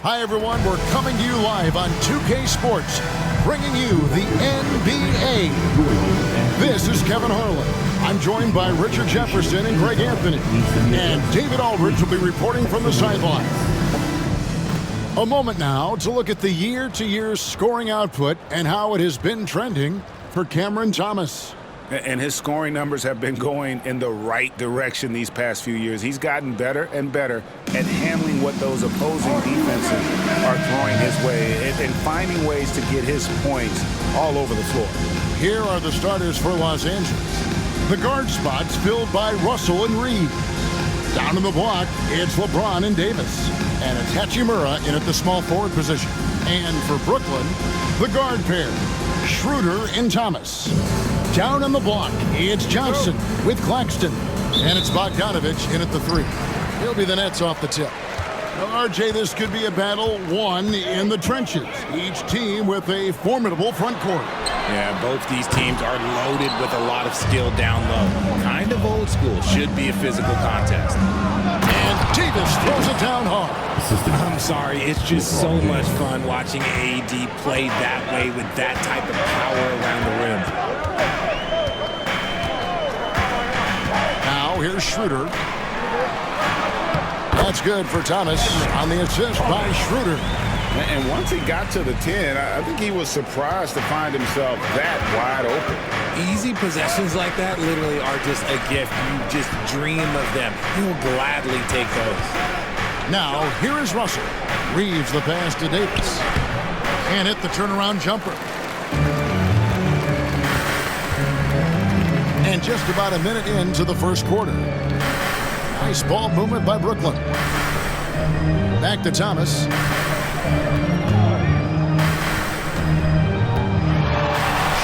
Hi, everyone. We're coming to you live on 2K Sports, bringing you the NBA. This is Kevin Harlan. I'm joined by Richard Jefferson and Greg Anthony. And David Aldridge will be reporting from the sideline. A moment now to look at the year-to-year scoring output and how it has been trending for Cameron Thomas. And his scoring numbers have been going in the right direction these past few years. He's gotten better and better at handling what those opposing defenses are throwing his way and finding ways to get his points all over the floor. Here are the starters for Los Angeles. The guard spots filled by Russell and Reed. Down in the block, it's LeBron and Davis. And it's Hachimura in at the small forward position. And for Brooklyn, the guard pair, Schroeder and Thomas. Down on the block, it's Johnson with Claxton. And it's Bogdanovich in at the three. He'll be the Nets off the tip. Now, RJ, this could be a battle won in the trenches. Each team with a formidable front court. Yeah, both these teams are loaded with a lot of skill down low. Kind of old school. Should be a physical contest. And Davis throws it down hard. I'm sorry, it's just so much fun watching AD play that way with that type of power around the rim. Now here's Schroeder. That's good for Thomas on the assist by Schroeder. And once he got to the 10, I think he was surprised to find himself that wide open. Easy possessions like that literally are just a gift. You just dream of them. He'll gladly take those. Now, here is Russell. Reeves the pass to Davis. And hit the turnaround jumper. And just about a minute into the first quarter. Nice ball movement by Brooklyn. Back to Thomas.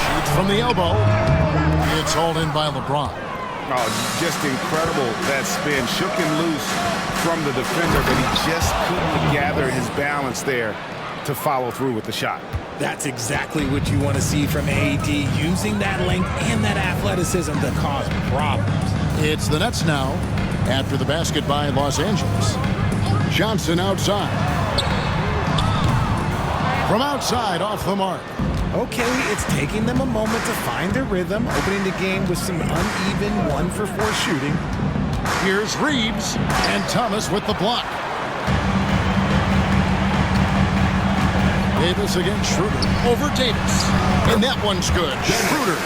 Shoots from the elbow. It's hauled in by LeBron. Oh, just incredible, that spin. Shook him loose from the defender, but he just couldn't gather his balance there to follow through with the shot. That's exactly what you want to see from AD, using that length and that athleticism to cause problems. It's the Nets now after the basket by Los Angeles. Johnson outside. From outside, off the mark. Okay, it's taking them a moment to find their rhythm, opening the game with some uneven 1-for-4 shooting. Here's Reeves and Thomas with the block. Davis against Schroeder. Over Davis. And that one's good. Schroeder.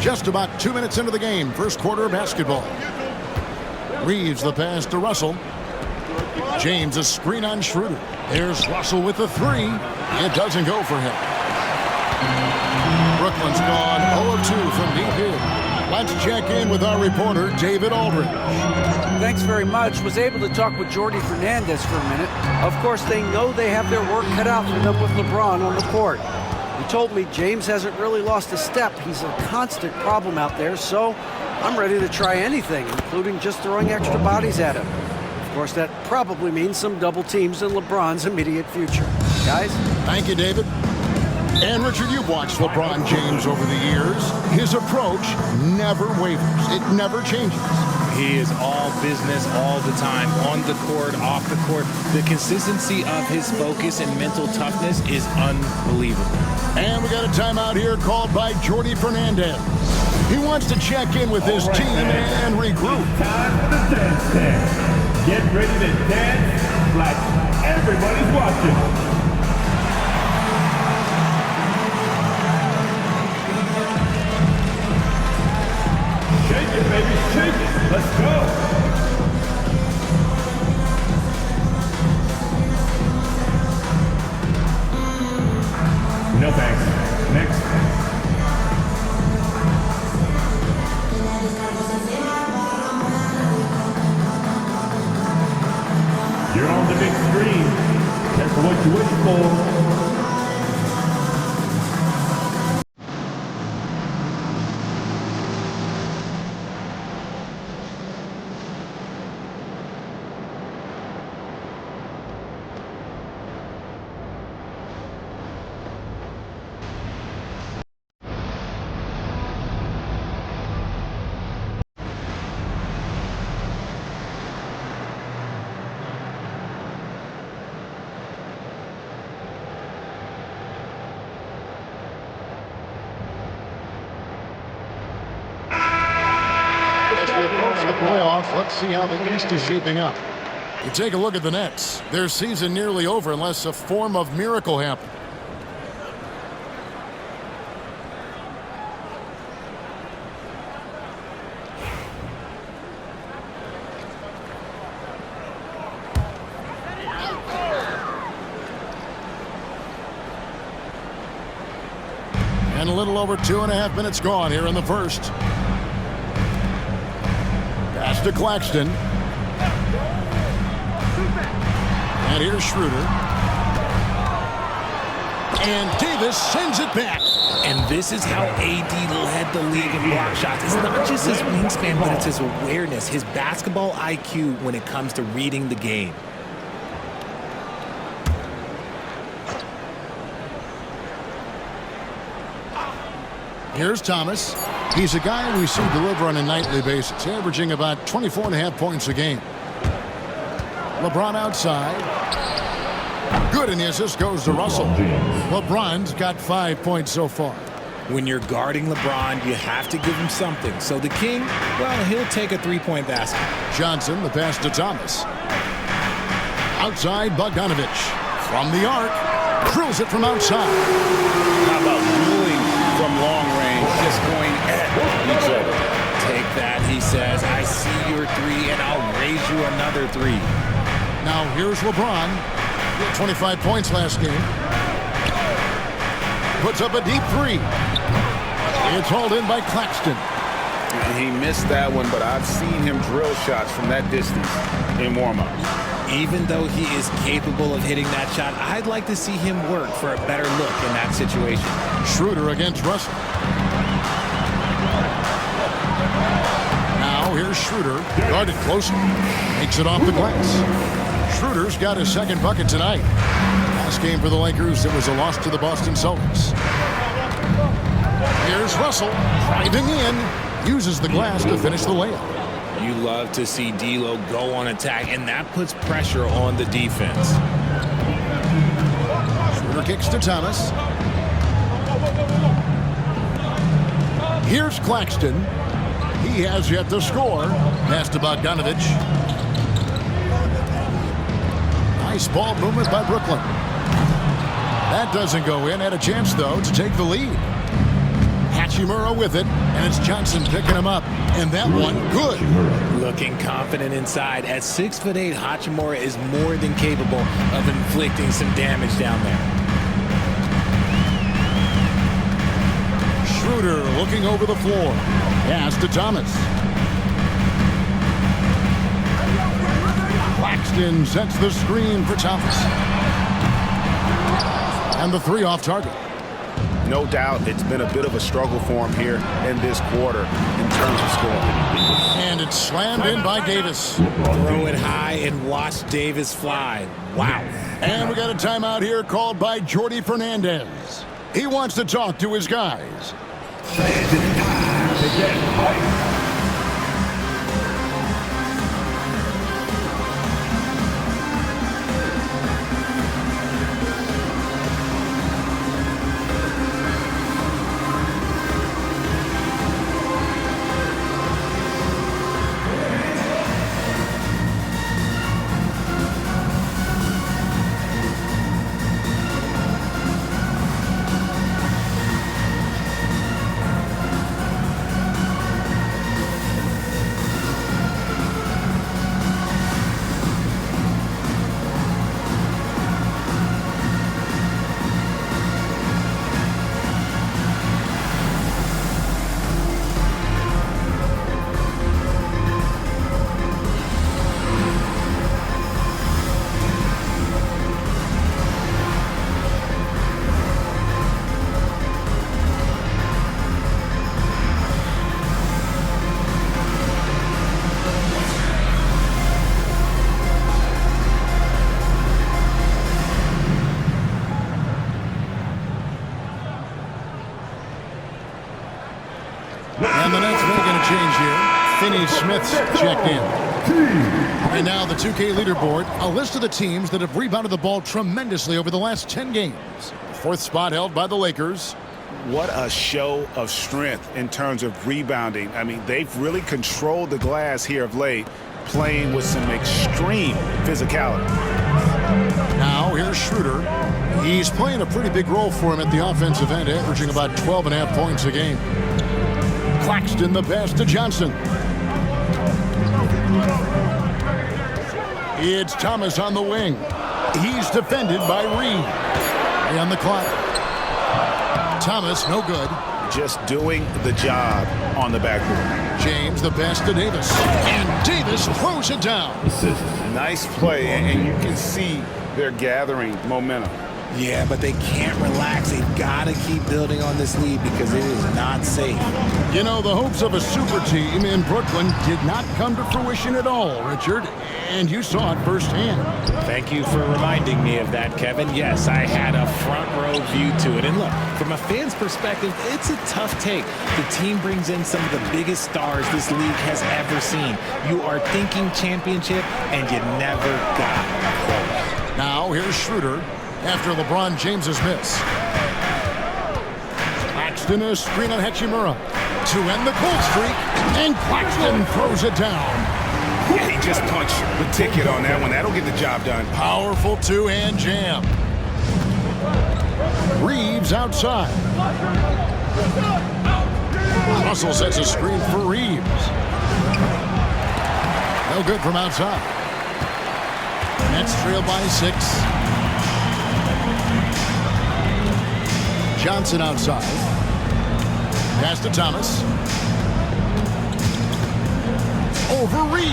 Just about 2 minutes into the game. First quarter of basketball. Reeves the pass to Russell. James a screen on Schroeder. There's Russell with the three. It doesn't go for him. Brooklyn's gone 0-2 from deep here. Let's check in with our reporter, David Aldridge. Thanks very much. Was able to talk with Jordi Fernandez for a minute. Of course, they know they have their work cut out for them with LeBron on the court. He told me James hasn't really lost a step. He's a constant problem out there, so I'm ready to try anything, including just throwing extra bodies at him. Of course, that probably means some double teams in LeBron's immediate future. Guys? Thank you, David. And Richard, you've watched LeBron James over the years. His approach never wavers. It never changes. He is all business all the time, on the court, off the court. The consistency of his focus and mental toughness is unbelievable. And we got a timeout here called by Jordi Fernandez. He wants to check in with his team and regroup. Time for the dance dance. Get ready to dance like everybody's watching. Shake it, baby, shake it. Let's go. No thanks. Next. You're on the big screen. Careful what you wish for. the playoffs. Let's see how the East is shaping up. You take a look at the Nets. Their season nearly over unless a form of miracle happens. And a little over 2.5 minutes gone here in the first. Pass to Claxton. And here's Schroeder. And Davis sends it back. And this is how AD led the league in block shots. It's not just his wingspan, but it's his awareness, his basketball IQ when it comes to reading the game. Here's Thomas. He's a guy we see deliver on a nightly basis, averaging about 24.5 points a game. LeBron outside. Good, and the assist goes to Russell. LeBron's got 5 points so far. When you're guarding LeBron, you have to give him something. So the King, well, he'll take a three-point basket. Johnson, the pass to Thomas. Outside, Bogdanovich. From the arc. Drills it from outside. How about dueling from long range, just going at each other? Take that, he says. I see your three, and I'll raise you another three. Now here's LeBron. He had 25 points last game. Puts up a deep three. It's hauled in by Claxton. He missed that one, but I've seen him drill shots from that distance in warm-ups. Even though he is capable of hitting that shot, I'd like to see him work for a better look in that situation. Schroeder against Russell. Now here's Schroeder. Guarded closely. Makes it off the glass. Schroeder's got his second bucket tonight. Last game for the Lakers, it was a loss to the Boston Celtics. Here's Russell driving in. Uses the glass to finish the layup. You love to see D'Lo go on attack, and that puts pressure on the defense. Schroeder kicks to Thomas. Here's Claxton. He has yet to score. Pass to Bogdanovich. Nice ball movement by Brooklyn. That doesn't go in. Had a chance, though, to take the lead. Hachimura with it, and it's Johnson picking him up. And that one, good. Looking confident inside. At 6'8", Hachimura is more than capable of inflicting some damage down there. Schroeder looking over the floor. Pass to Thomas. Claxton sets the screen for Thomas. And the three off target. No doubt it's been a bit of a struggle for him here in this quarter in terms of scoring. And it's slammed in by Davis. Throw it high and watch Davis fly. Wow. And we got a timeout here called by Jordi Fernandez. He wants to talk to his guys. And the Nets making a change here. Finney Smith's checked in. And now the 2K leaderboard, a list of the teams that have rebounded the ball tremendously over the last 10 games. The fourth spot held by the Lakers. What a show of strength in terms of rebounding. I mean, they've really controlled the glass here of late, playing with some extreme physicality. Now here's Schroeder. He's playing a pretty big role for him at the offensive end, averaging about 12.5 points a game. Claxton the pass to Johnson. It's Thomas on the wing. He's defended by Reed. And the clock. Thomas, no good. Just doing the job on the backboard. James the pass to Davis. And Davis throws it down. Nice play, and you can see they're gathering momentum. Yeah, but they can't relax. They've got to keep building on this lead because it is not safe. You know, the hopes of a super team in Brooklyn did not come to fruition at all, Richard. And you saw it firsthand. Thank you for reminding me of that, Kevin. Yes, I had a front row view to it. And look, from a fan's perspective, it's a tough take. The team brings in some of the biggest stars this league has ever seen. You are thinking championship, and you never got close. Now here's Schroeder after LeBron James's miss. Claxton a screen on Hachimura to end the cold streak, and Claxton throws it down. Yeah, he just punched the ticket on that one. That'll get the job done. Powerful two-hand jam. Reeves outside. Russell sets a screen for Reeves. No good from outside. Nets trail by 6. Johnson outside. Pass to Thomas. Over Reeves.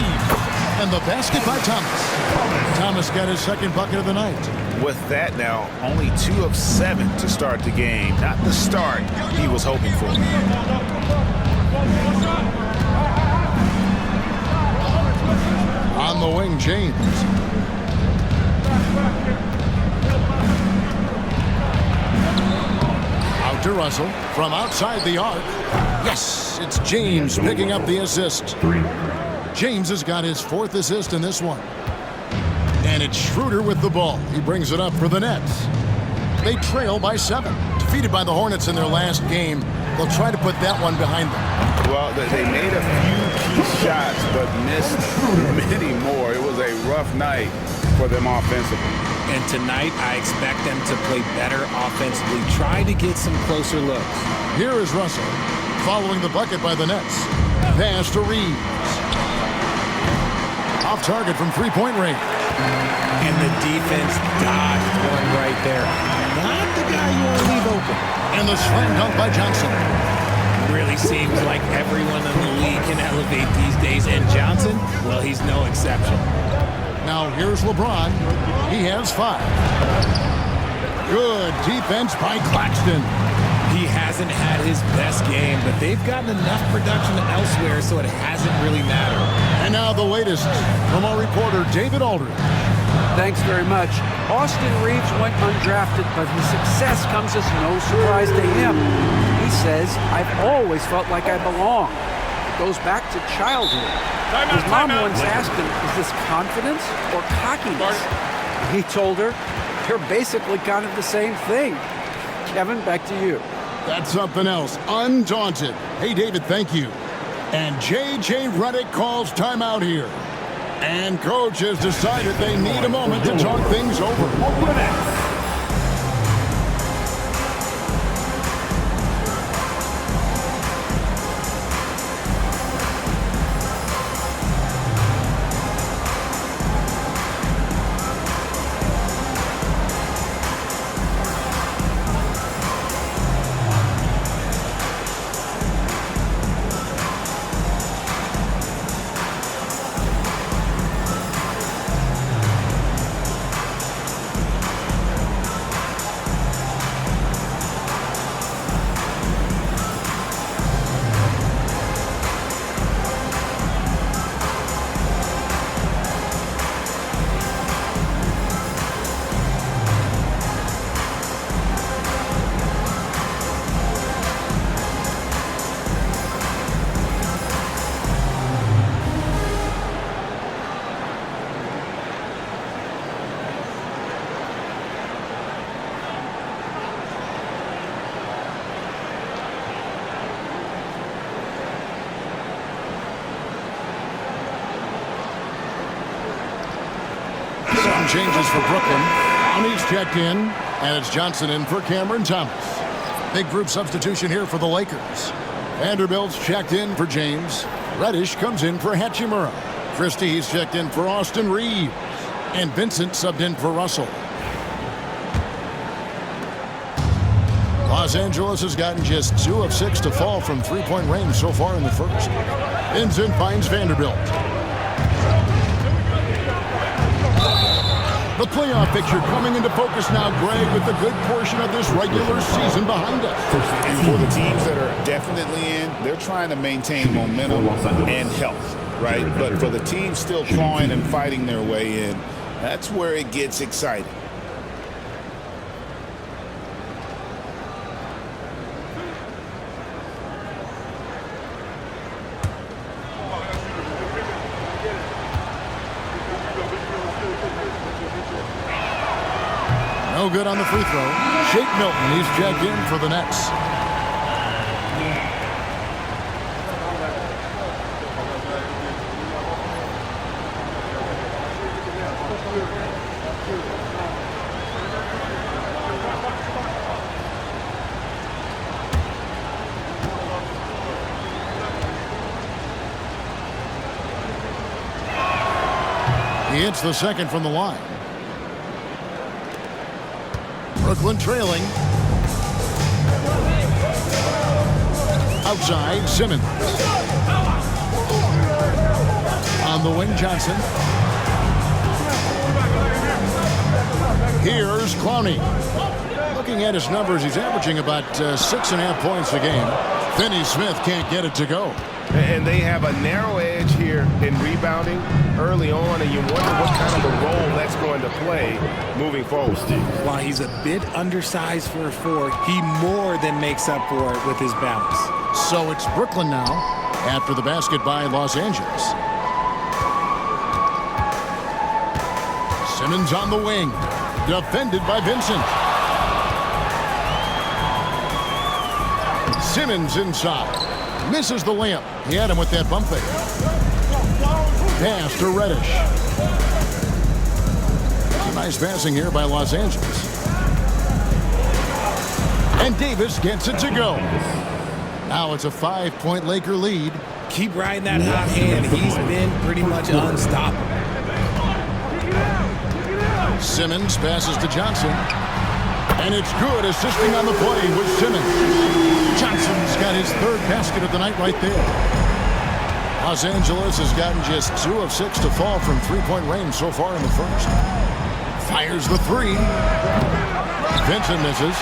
And the basket by Thomas. Thomas got his second bucket of the night. With that now, only 2 of 7 to start the game. Not the start he was hoping for. On the wing, James. Out to Russell from outside the arc. Yes, it's James picking up the assist. James has got his 4th assist in this one. And it's Schroeder with the ball. He brings it up for the Nets. They trail by 7. Defeated by the Hornets in their last game. They'll try to put that one behind them. Well, they made a few key shots, but missed many more. It was a rough night for them offensively. And tonight, I expect them to play better offensively. Try to get some closer looks. Here is Russell, following the bucket by the Nets. Pass to Reeves. Off target from three-point range. And the defense dodged one right there. Not the guy you want to leave open. And the slam dunk by Johnson. Really seems like everyone in the league can elevate these days. And Johnson, well, he's no exception. Now here's LeBron. He has 5. Good defense by Claxton. He hasn't had his best game, but they've gotten enough production elsewhere, so it hasn't really mattered. And now the latest from our reporter, David Aldridge. Thanks very much. Austin Reeves went undrafted, but his success comes as no surprise to him. He says, I've always felt like I belong. It goes back to childhood. His mom once asked him, is this confidence or cockiness? He told her, they're basically kind of the same thing. Kevin, back to you. That's something else. Undaunted. Hey, David, thank you. And J.J. Redick calls timeout here. And coach has decided they need a moment to talk things over. changes for Brooklyn. He's checked in, and it's Johnson in for Cameron Thomas. Big group substitution here for the Lakers. Vanderbilt's checked in for James. Reddish comes in for Hachimura. Christie's checked in for Austin Reeves. And Vincent subbed in for Russell. Los Angeles has gotten just 2 of 6 to fall from three-point range so far in the first. Vincent finds Vanderbilt. The playoff picture coming into focus now, Greg, with a good portion of this regular season behind us. And for the teams that are definitely in, they're trying to maintain momentum and health, right? But for the teams still clawing and fighting their way in, that's where it gets exciting. No good on the free throw. Shake Milton, he's checked in for the Nets. He hits the second from the line. Brooklyn trailing. Outside, Simmons. On the wing, Johnson. Here's Clowney. Looking at his numbers, he's averaging about 6.5 points a game. Finney-Smith can't get it to go. And they have a narrow edge here in rebounding early on, and you wonder what kind of a role that's going to play moving forward. While he's a bit undersized for a 4, he more than makes up for it with his bounce. So it's Brooklyn now after the basket by Los Angeles. Simmons on the wing, defended by Vincent. Simmons inside. Misses the layup. He had him with that bump fake. Pass to Reddish. Nice passing here by Los Angeles. And Davis gets it to go. Now it's a 5-point Laker lead. Keep riding that hot hand. He's been pretty much unstoppable. Simmons passes to Johnson. And it's good, assisting on the play with Simmons. Johnson's got his 3rd basket of the night right there. Los Angeles has gotten just 2 of 6 to fall from three-point range so far in the first. Fires the 3. Vincent misses.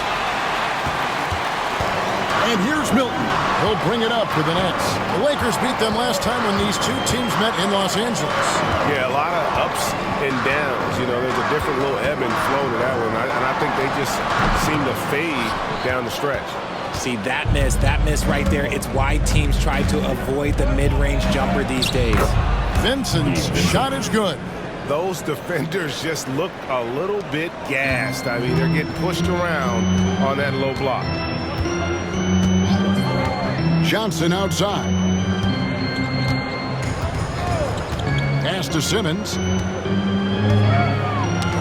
And here's Milton. He'll bring it up for the Nets. The Lakers beat them last time when these two teams met in Los Angeles. Yeah, a lot of ups and downs. You know, there's a different little ebb and flow to that one. And I think they just seem to fade down the stretch. See, that miss right there, it's why teams try to avoid the mid-range jumper these days. Vincent's shot is good. Those defenders just look a little bit gassed. I mean, they're getting pushed around on that low block. Johnson outside. Pass to Simmons.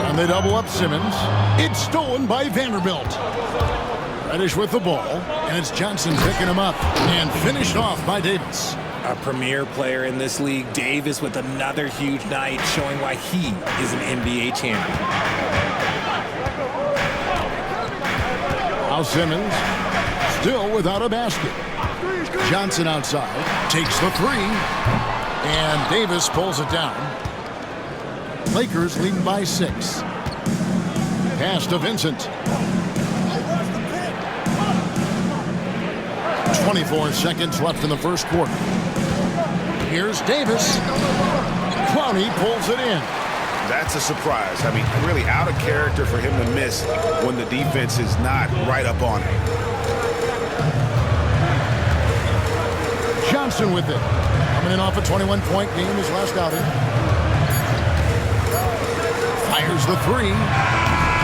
And they double up Simmons. It's stolen by Vanderbilt. Reddish with the ball, and it's Johnson picking him up and finished off by Davis. A premier player in this league, Davis with another huge night, showing why he is an NBA champion. Now Simmons still without a basket. Johnson outside, takes the 3, and Davis pulls it down. Lakers lead by 6. Pass to Vincent. 24 seconds left in the first quarter. Here's Davis. Clowney pulls it in. That's a surprise. I mean, really out of character for him to miss when the defense is not right up on him. Johnson with it. Coming in off a 21-point game his last outing. Fires the 3.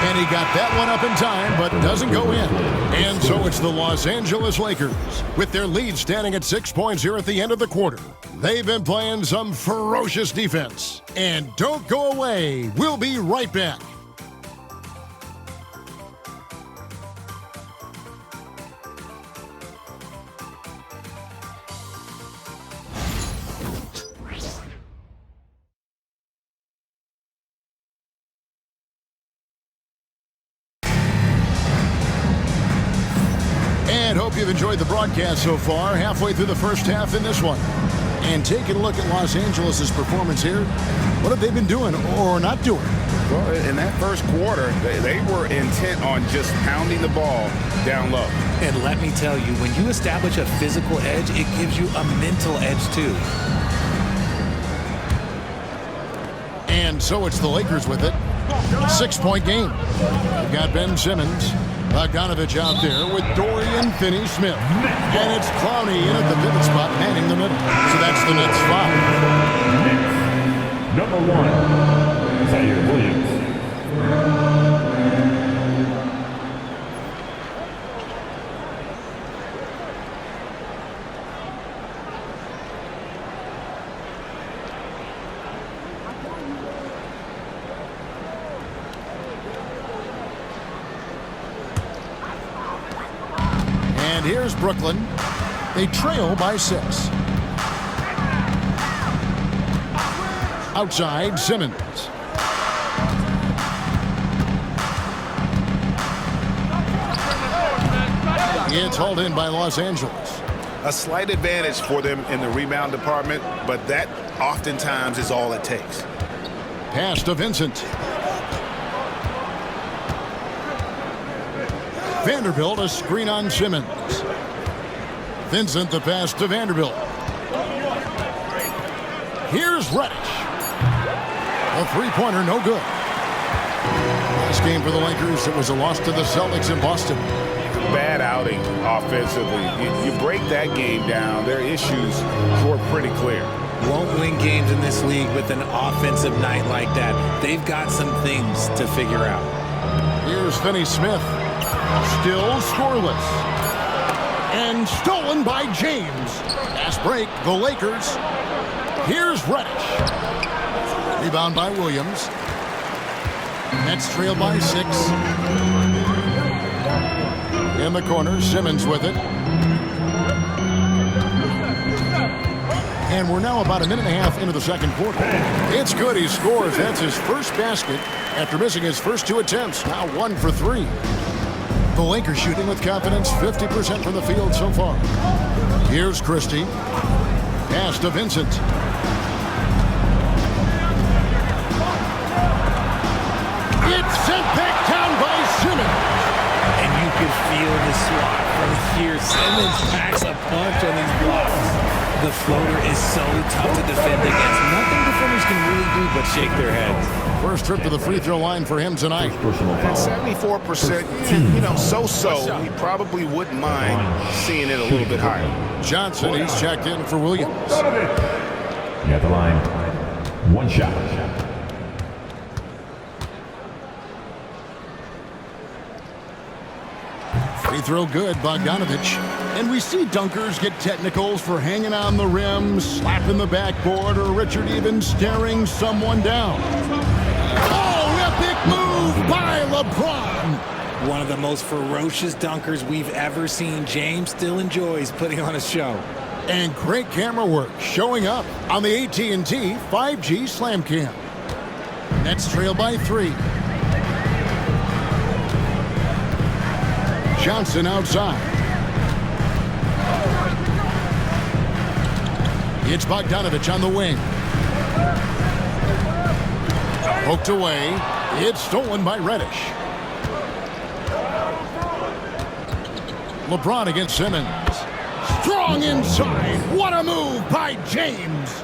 And he got that one up in time, but doesn't go in. And so it's the Los Angeles Lakers, with their lead standing at 6 points here at the end of the quarter. They've been playing some ferocious defense. And don't go away. We'll be right back. And hope you've enjoyed the broadcast so far, halfway through the first half in this one. And taking a look at Los Angeles' performance here, what have they been doing or not doing? Well, in that first quarter, they were intent on just pounding the ball down low. And let me tell you, when you establish a physical edge, it gives you a mental edge too. And so it's the Lakers with it. 6-point game. We've got Ben Simmons. Bogdanovich out there with Dorian Finney-Smith. And it's Clowney in at the pivot spot, manning the middle. So that's the Nets 5. Number 1, Zaire Williams. And here's Brooklyn. They trail by 6. Outside, Simmons. It's hauled in by Los Angeles. A slight advantage for them in the rebound department, but that oftentimes is all it takes. Pass to Vincent. Vanderbilt, a screen on Simmons. Vincent, the pass to Vanderbilt. Here's Reddish. A three-pointer, no good. Last game for the Lakers, it was a loss to the Celtics in Boston. Bad outing offensively. You break that game down, their issues were pretty clear. Won't win games in this league with an offensive night like that. They've got some things to figure out. Here's Finney-Smith. Still scoreless. And stolen by James. Fast break, the Lakers. Here's Reddish. Rebound by Williams. Nets trail by 6. In the corner, Simmons with it. And we're now about a minute and a half into the second quarter. It's good, he scores. That's his first basket after missing his first 2 attempts. Now 1 for 3. The Lakers shooting with confidence, 50% from the field so far. Here's Christie. Pass to Vincent. It's sent back down by Simmons. And you can feel the swat from here. Simmons packs a punch on these blocks. The floater is so tough to defend against. Nothing defenders can really do but shake their heads. First trip to the free throw line for him tonight. At 74%, so-so. He probably wouldn't mind seeing it a little bit higher. Johnson, he's checked in for Williams. At the line, 1 shot. Free throw good, Bogdanovich. And we see dunkers get technicals for hanging on the rim, slapping the backboard, or Richard even staring someone down. Oh, epic move by LeBron. One of the most ferocious dunkers we've ever seen. James still enjoys putting on a show. And great camera work showing up on the AT&T 5G Slam Cam. Nets trail by 3. Johnson outside. It's Bogdanovich on the wing. Poked away. It's stolen by Reddish. LeBron against Simmons. Strong inside. What a move by James.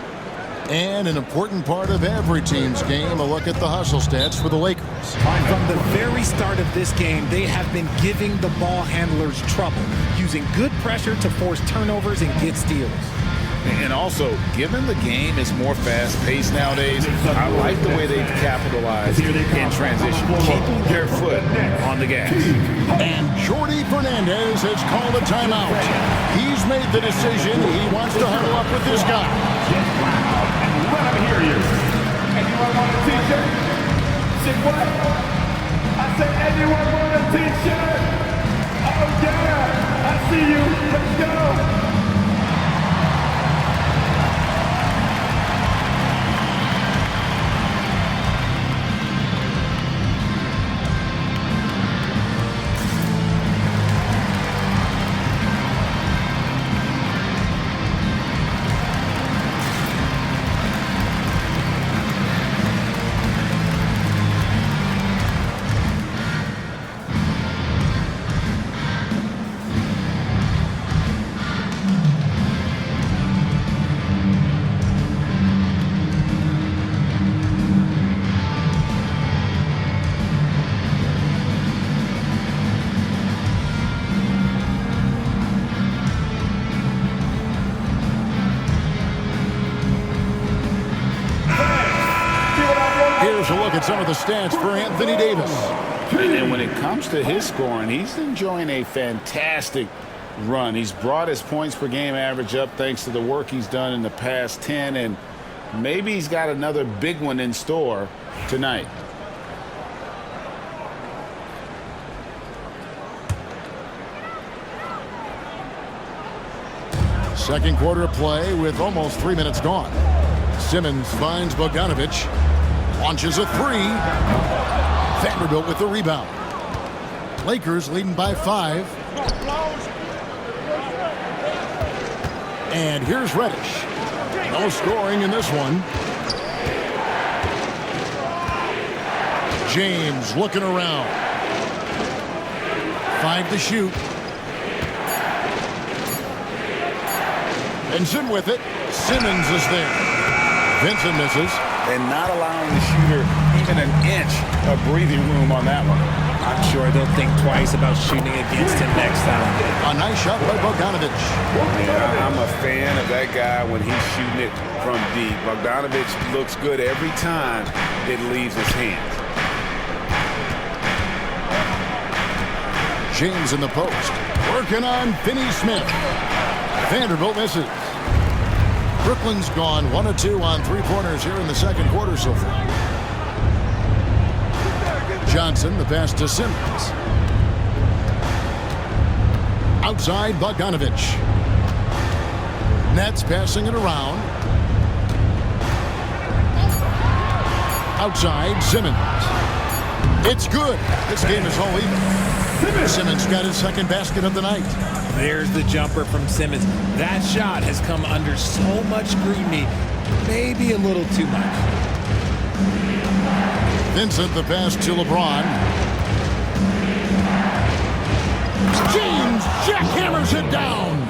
And an important part of every team's game, a look at the hustle stats for the Lakers. From the very start of this game, they have been giving the ball handlers trouble, using good pressure to force turnovers and get steals. And also, given the game is more fast-paced nowadays, I like the way they've capitalized in transition, keeping their foot on the gas. And Jordi Fernandez has called a timeout. He's made the decision. He wants to huddle up with this guy. Let me hear you. Anyone want a t-shirt? Say what? I said, anyone want a t-shirt? Oh yeah, I see you. Let's go. Here's a look at some of the stats for Anthony Davis. And when it comes to his scoring, he's enjoying a fantastic run. He's brought his points per game average up thanks to the work he's done in the past 10, and maybe he's got another big one in store tonight. Second quarter of play with almost 3 minutes gone. Simmons finds Bogdanovic. Launches a three. Vanderbilt with the rebound. Lakers leading by 5. And here's Reddish. No scoring in this one. James looking around. 5 to shoot. Vincent with it. Simmons is there. Vincent misses. And not allowing the shooter even an inch of breathing room on that one. I'm sure they'll think twice about shooting against him next time. A nice shot by Bogdanovic. I'm a fan of that guy when he's shooting it from deep. Bogdanovic looks good every time it leaves his hands. James in the post. Working on Finney-Smith. Vanderbilt misses. Brooklyn's gone 1 of 2 on 3-pointers here in the second quarter so far. Johnson, the pass to Simmons. Outside, Bogdanovic. Nets passing it around. Outside, Simmons. It's good. This game is all even. Simmons got his second basket of the night. There's the jumper from Simmons. That shot has come under so much scrutiny, maybe a little too much. Vincent, the pass to LeBron. James jackhammers it down.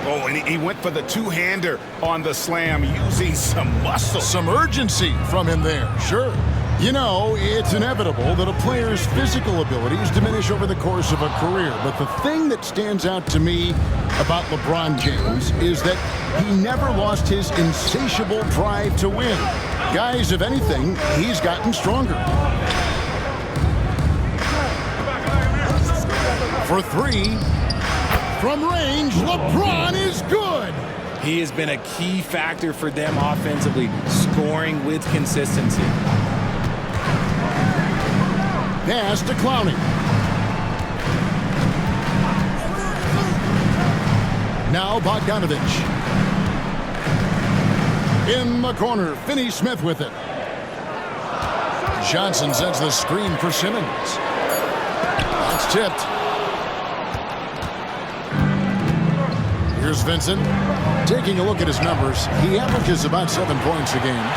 Oh, and he went for the two-hander on the slam using some muscle. Some urgency from him there, sure. You know, it's inevitable that a player's physical abilities diminish over the course of a career. But the thing that stands out to me about LeBron James is that he never lost his insatiable drive to win. Guys, if anything, he's gotten stronger. For 3, from range, LeBron is good. He has been a key factor for them offensively, scoring with consistency. Pass to Clowney. Now Bogdanovic. In the corner, Finney-Smith with it. Johnson sends the screen for Simmons. That's tipped. Here's Vincent. Taking a look at his numbers, he averages about 7 points a game.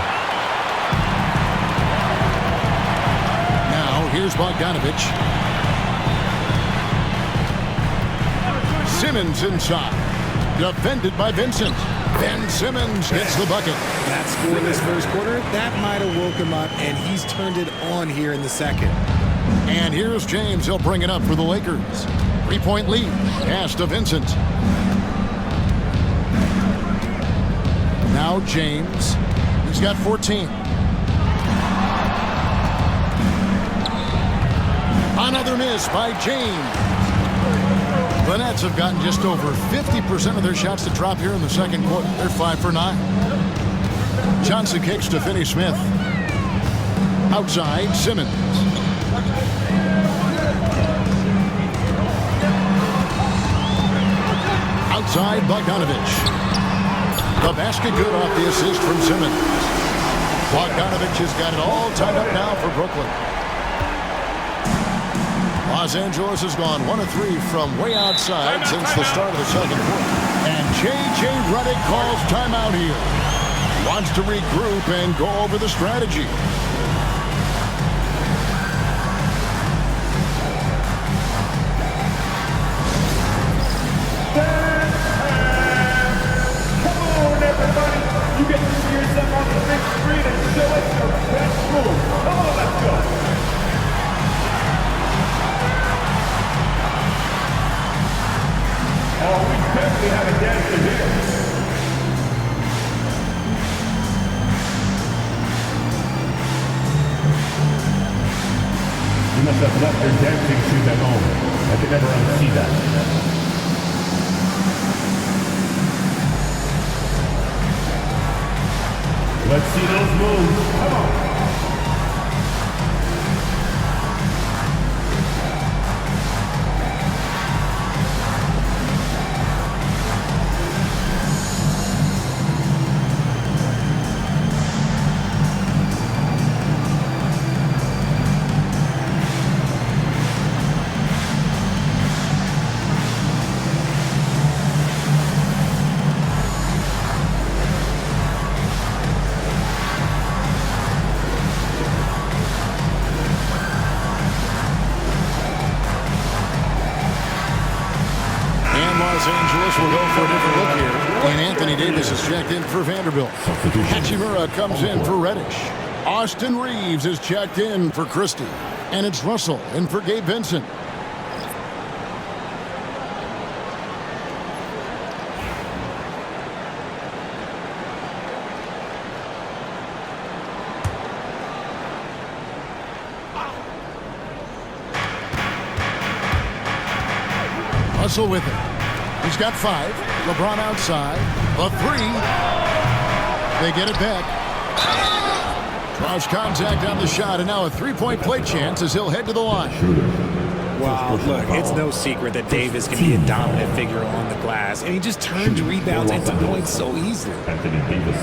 Here's Bogdanovic. Simmons inside. Defended by Vincent. Ben Simmons gets the bucket. That score in this first quarter, that might have woke him up, and he's turned it on here in the second. And here's James. He'll bring it up for the Lakers. 3-point lead. Pass to Vincent. Now James. He's got 14. Another miss by James. The Nets have gotten just over 50% of their shots to drop here in the second quarter. They're 5 for 9. Johnson kicks to Finney-Smith. Outside, Simmons. Outside, Bogdanovich. The basket good off the assist from Simmons. Bogdanovich has got it all tied up now for Brooklyn. Los Angeles has gone 1 of 3 from way outside since the start of the second quarter. And J.J. Redick calls timeout here. Wants to regroup and go over the strategy. Come on, everybody. You get to see yourself on the big screen and show us your best move. Come on, let's go. Oh, we definitely have a dancer here. You must have left your dancing shoes at home. I can never unsee that. Let's see those moves. Come on. Los Angeles will go for a different look here. And Anthony Davis is checked in for Vanderbilt. Hachimura comes in for Reddish. Austin Reeves is checked in for Christie. And it's Russell in for Gabe Vincent. Russell with it. He's got 5. LeBron outside. A 3. They get it back. Draws contact on the shot, and now a three-point play chance as he'll head to the line. Wow, look, it's no secret that Davis can be a dominant figure on the glass, and he just turns rebounds into points so easily. Anthony Davis,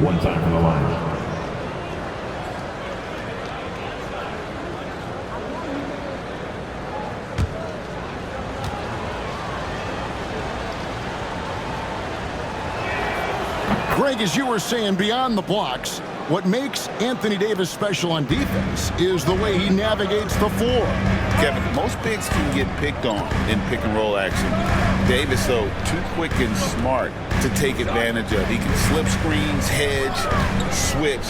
one time from the line. Greg, as you were saying, beyond the blocks, what makes Anthony Davis special on defense is the way he navigates the floor. Kevin, most bigs can get picked on in pick-and-roll action. Davis, though, too quick and smart to take advantage of. He can slip screens, hedge, switch,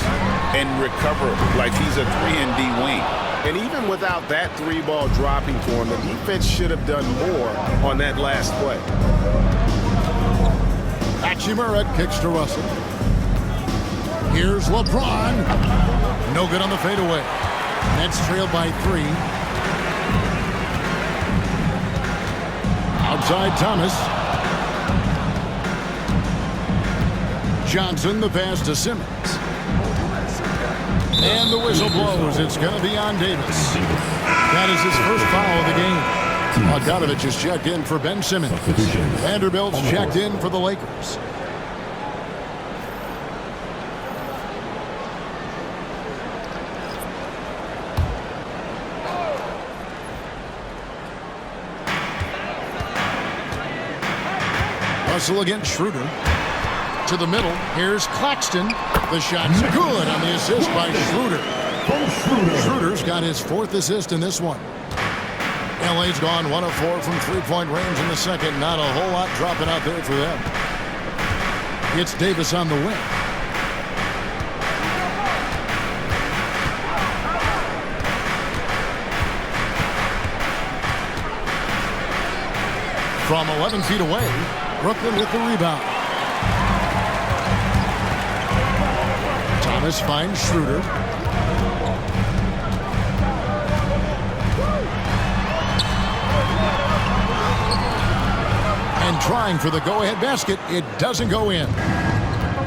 and recover like he's a 3-and-D wing. And even without that 3-ball dropping for him, the defense should have done more on that last play. Hachimura kicks to Russell. Here's LeBron. No good on the fadeaway. Nets trailed by 3. Outside Thomas. Johnson, the pass to Simmons. And the whistle blows. It's going to be on Davis. That is his first foul of the game. Bogdanovich is checked in for Ben Simmons. Vanderbilt's checked in for the Lakers. Russell against Schroeder. To the middle. Here's Claxton. The shot's good on the assist by Schroeder. Schroeder's got his 4th assist in this one. LA's gone 1 of 4 from three-point range in the second. Not a whole lot dropping out there for them. It's Davis on the wing. From 11 feet away, Brooklyn with the rebound. Thomas finds Schroeder. And trying for the go-ahead basket, it doesn't go in.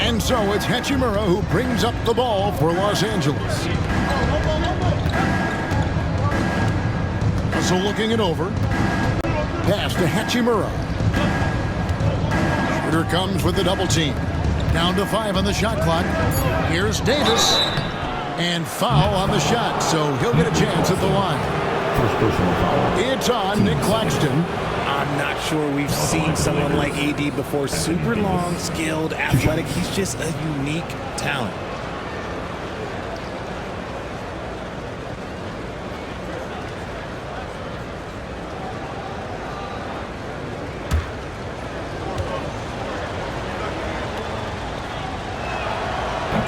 And so it's Hachimura who brings up the ball for Los Angeles. Russell looking it over. Pass to Hachimura. Schroeder comes with the double team. Down to 5 on the shot clock. Here's Davis. And foul on the shot, so he'll get a chance at the line. It's on Nick Claxton. I'm not sure we've seen someone like AD before. Super long, skilled, athletic. He's just a unique talent.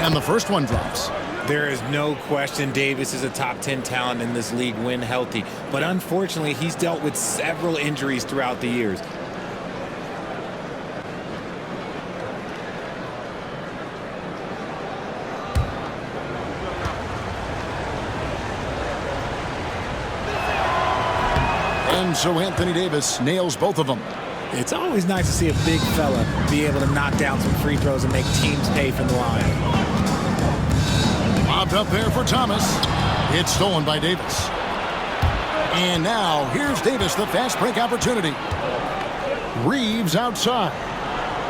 And the first one drops. There is no question Davis is a top 10 talent in this league when healthy. But unfortunately, he's dealt with several injuries throughout the years. And so Anthony Davis nails both of them. It's always nice to see a big fella be able to knock down some free throws and make teams pay from the line. Lobbed up there for Thomas. It's stolen by Davis. And now here's Davis, the fast break opportunity. Reeves outside.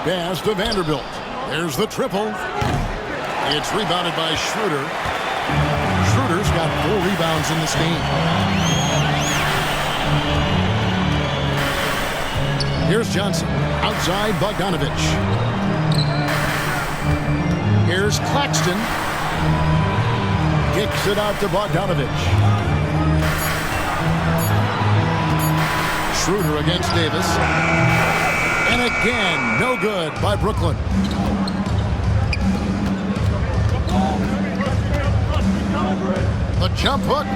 Pass to Vanderbilt. There's the triple. It's rebounded by Schroeder. Schroeder's got 4 rebounds in this game. Here's Johnson. Outside Bogdanovich. Here's Claxton. Kicks it out to Bogdanovich. Schroeder against Davis. And again, no good by Brooklyn. The jump hook.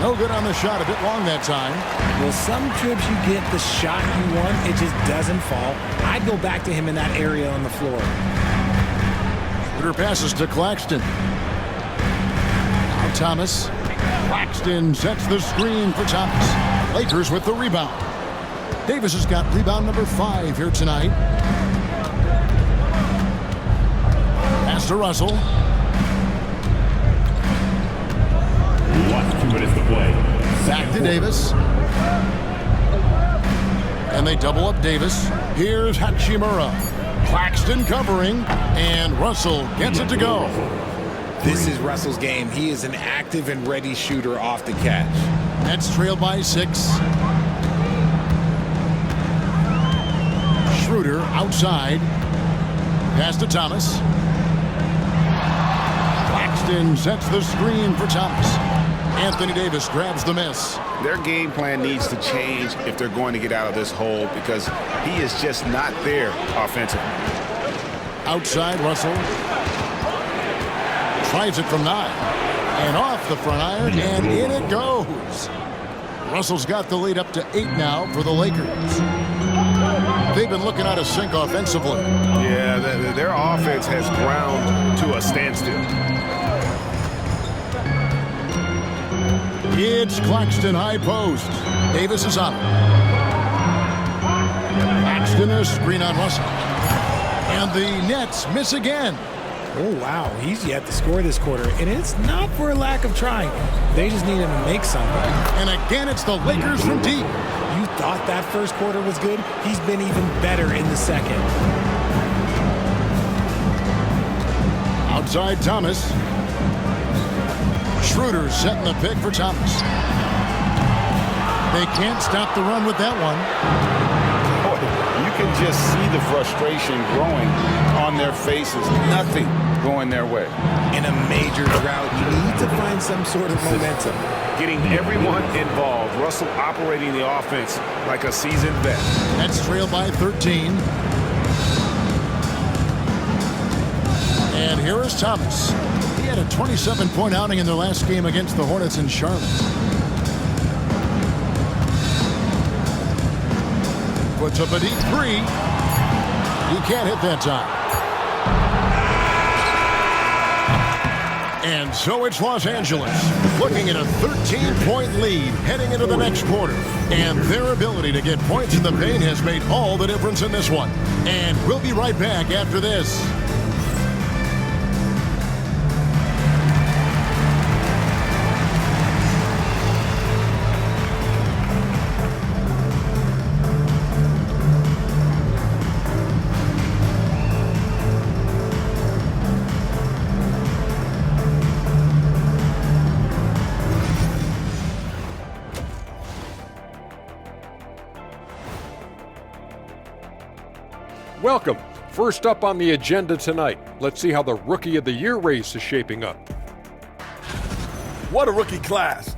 No good on the shot. A bit long that time. Well, some trips you get the shot you want. It just doesn't fall. I'd go back to him in that area on the floor. Schroeder passes to Claxton. Thomas. Claxton sets the screen for Thomas. Lakers with the rebound. Davis has got rebound number 5 here tonight. Pass to Russell. Watch 2 minutes to play. Back to Davis. And they double up Davis. Here's Hachimura. Claxton covering. And Russell gets it to go. This is Russell's game. He is an active and ready shooter off the catch. Nets trail by 6. Schroeder outside. Pass to Thomas. Claxton sets the screen for Thomas. Anthony Davis grabs the miss. Their game plan needs to change if they're going to get out of this hole because he is just not there offensively. Outside Russell. Tries it from 9. And off the front iron, and in it goes. Russell's got the lead up to 8 now for the Lakers. They've been looking out of sync offensively. Yeah, their offense has ground to a standstill. It's Claxton high post. Davis is on. Claxton a screen on Russell. And the Nets miss again. Oh, wow. He's yet to score this quarter, and it's not for a lack of trying. They just need him to make something. And again, it's the Lakers from deep. You thought that first quarter was good? He's been even better in the second. Outside Thomas. Schroeder setting the pick for Thomas. They can't stop the run with that one. Boy, you can just see the frustration growing on their faces. Nothing going their way. In a major drought, you need to find some sort of momentum. Getting everyone involved. Russell operating the offense like a seasoned vet. Nets trail by 13. And here is Thomas. He had a 27-point outing in their last game against the Hornets in Charlotte. Puts up a deep 3. He can't hit that time. And so it's Los Angeles, looking at a 13-point lead heading into the next quarter. And their ability to get points in the paint has made all the difference in this one. And we'll be right back after this. Welcome. First up on the agenda tonight, let's see how the Rookie of the Year race is shaping up. What a rookie class.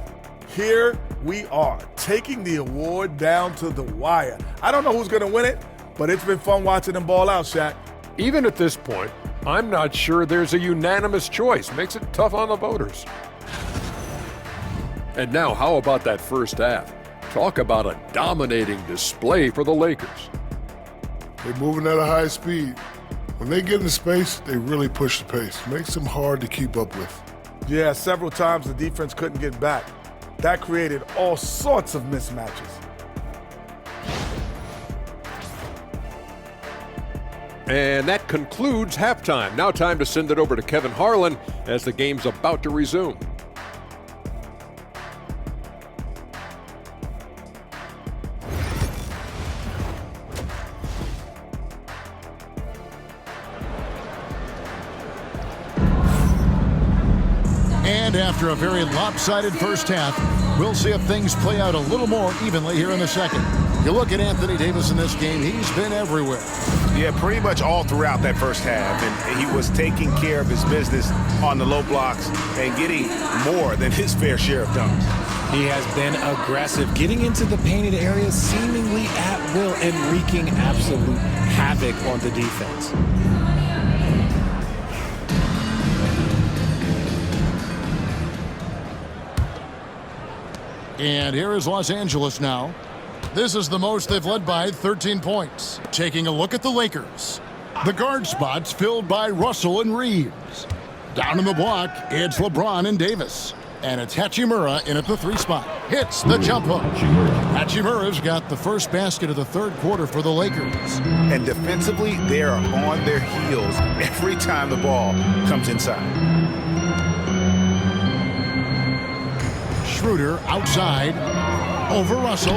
Here we are, taking the award down to the wire. I don't know who's going to win it, but it's been fun watching them ball out, Shaq. Even at this point, I'm not sure there's a unanimous choice. Makes it tough on the voters. And now, how about that first half? Talk about a dominating display for the Lakers. They're moving at a high speed. When they get in space, they really push the pace. Makes them hard to keep up with. Yeah, several times the defense couldn't get back. That created all sorts of mismatches. And that concludes halftime. Now time to send it over to Kevin Harlan as the game's about to resume. And after a very lopsided first half, we'll see if things play out a little more evenly here in the second. You look at Anthony Davis in this game, he's been everywhere. Yeah, pretty much all throughout that first half. And he was taking care of his business on the low blocks and getting more than his fair share of dunks. He has been aggressive, getting into the painted area seemingly at will and wreaking absolute havoc on the defense. And here is Los Angeles now. This is the most they've led by 13 points. Taking a look at the Lakers. The guard spots filled by Russell and Reeves. Down in the block, it's LeBron and Davis. And it's Hachimura in at the 3 spot. Hits the jump hook. Hachimura's got the first basket of the third quarter for the Lakers. And defensively, they are on their heels every time the ball comes inside. Schroeder outside, over Russell,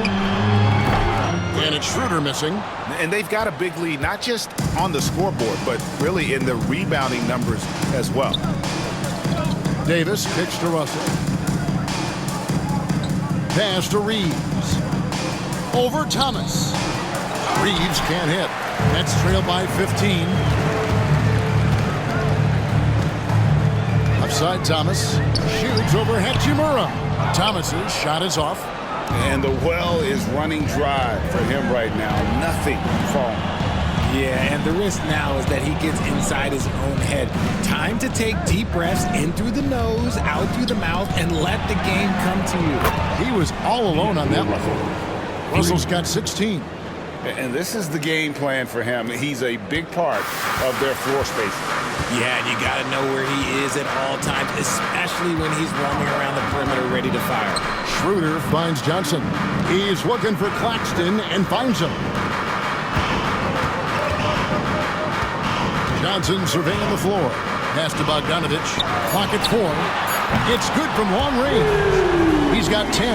and it's Schroeder missing. And they've got a big lead, not just on the scoreboard, but really in the rebounding numbers as well. Davis kicks to Russell. Pass to Reeves. Over Thomas. Reeves can't hit. Nets trail by 15. Offside Thomas. Shoots over Hachimura. Thomas's shot is off. And the well is running dry for him right now. Nothing falling. Yeah, and the risk now is that he gets inside his own head. Time to take deep breaths in through the nose, out through the mouth, and let the game come to you. He was all alone on that one. Russell's got 16. And this is the game plan for him. He's a big part of their floor space. Yeah, and you got to know where he is at all times, especially when he's roaming around the perimeter ready to fire. Schroeder finds Johnson. He's looking for Claxton and finds him. Johnson surveying the floor. Pass to Bogdanovich. Clock at 4. It's good from long range. He's got 10.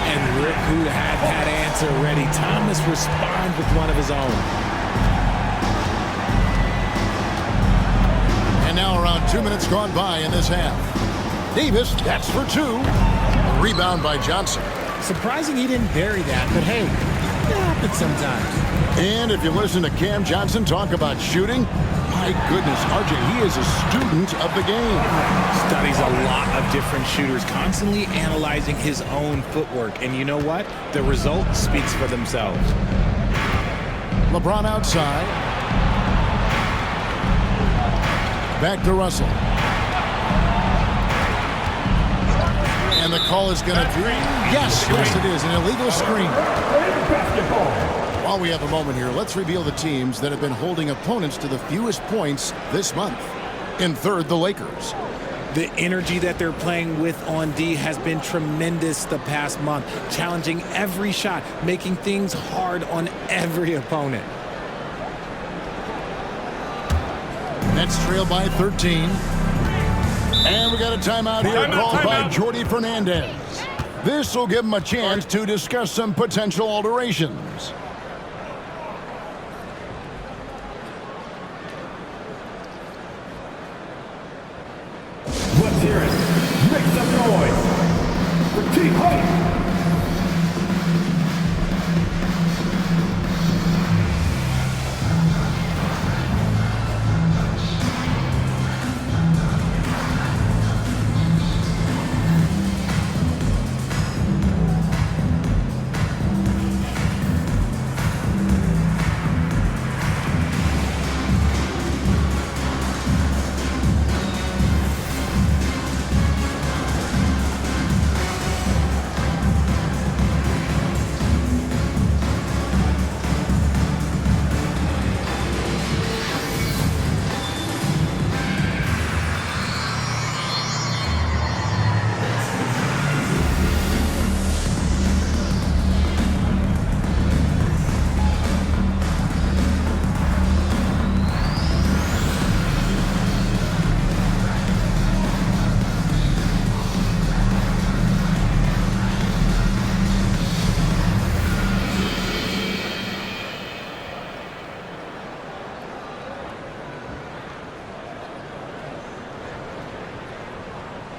And Rick, who had that answer ready, Thomas responds with one of his own. And now around 2 minutes gone by in this half. Davis, that's for 2. A rebound by Johnson. Surprising he didn't bury that, but hey, it happens sometimes. And if you listen to Cam Johnson talk about shooting, my goodness, RJ, he is a student of the game. Studies a lot of different shooters, constantly analyzing his own footwork. And you know what? The result speaks for themselves. LeBron outside. Back to Russell. And the call is going to be, yes, it is, an illegal screen. While we have a moment here, let's reveal the teams that have been holding opponents to the fewest points this month. In third, the Lakers. The energy that they're playing with on D has been tremendous the past month, challenging every shot, making things hard on every opponent. Nets trail by 13. And we got a timeout here called by Jordi Fernandez. This will give him a chance to discuss some potential alterations. Let's hear it. Make some noise for Team Hype.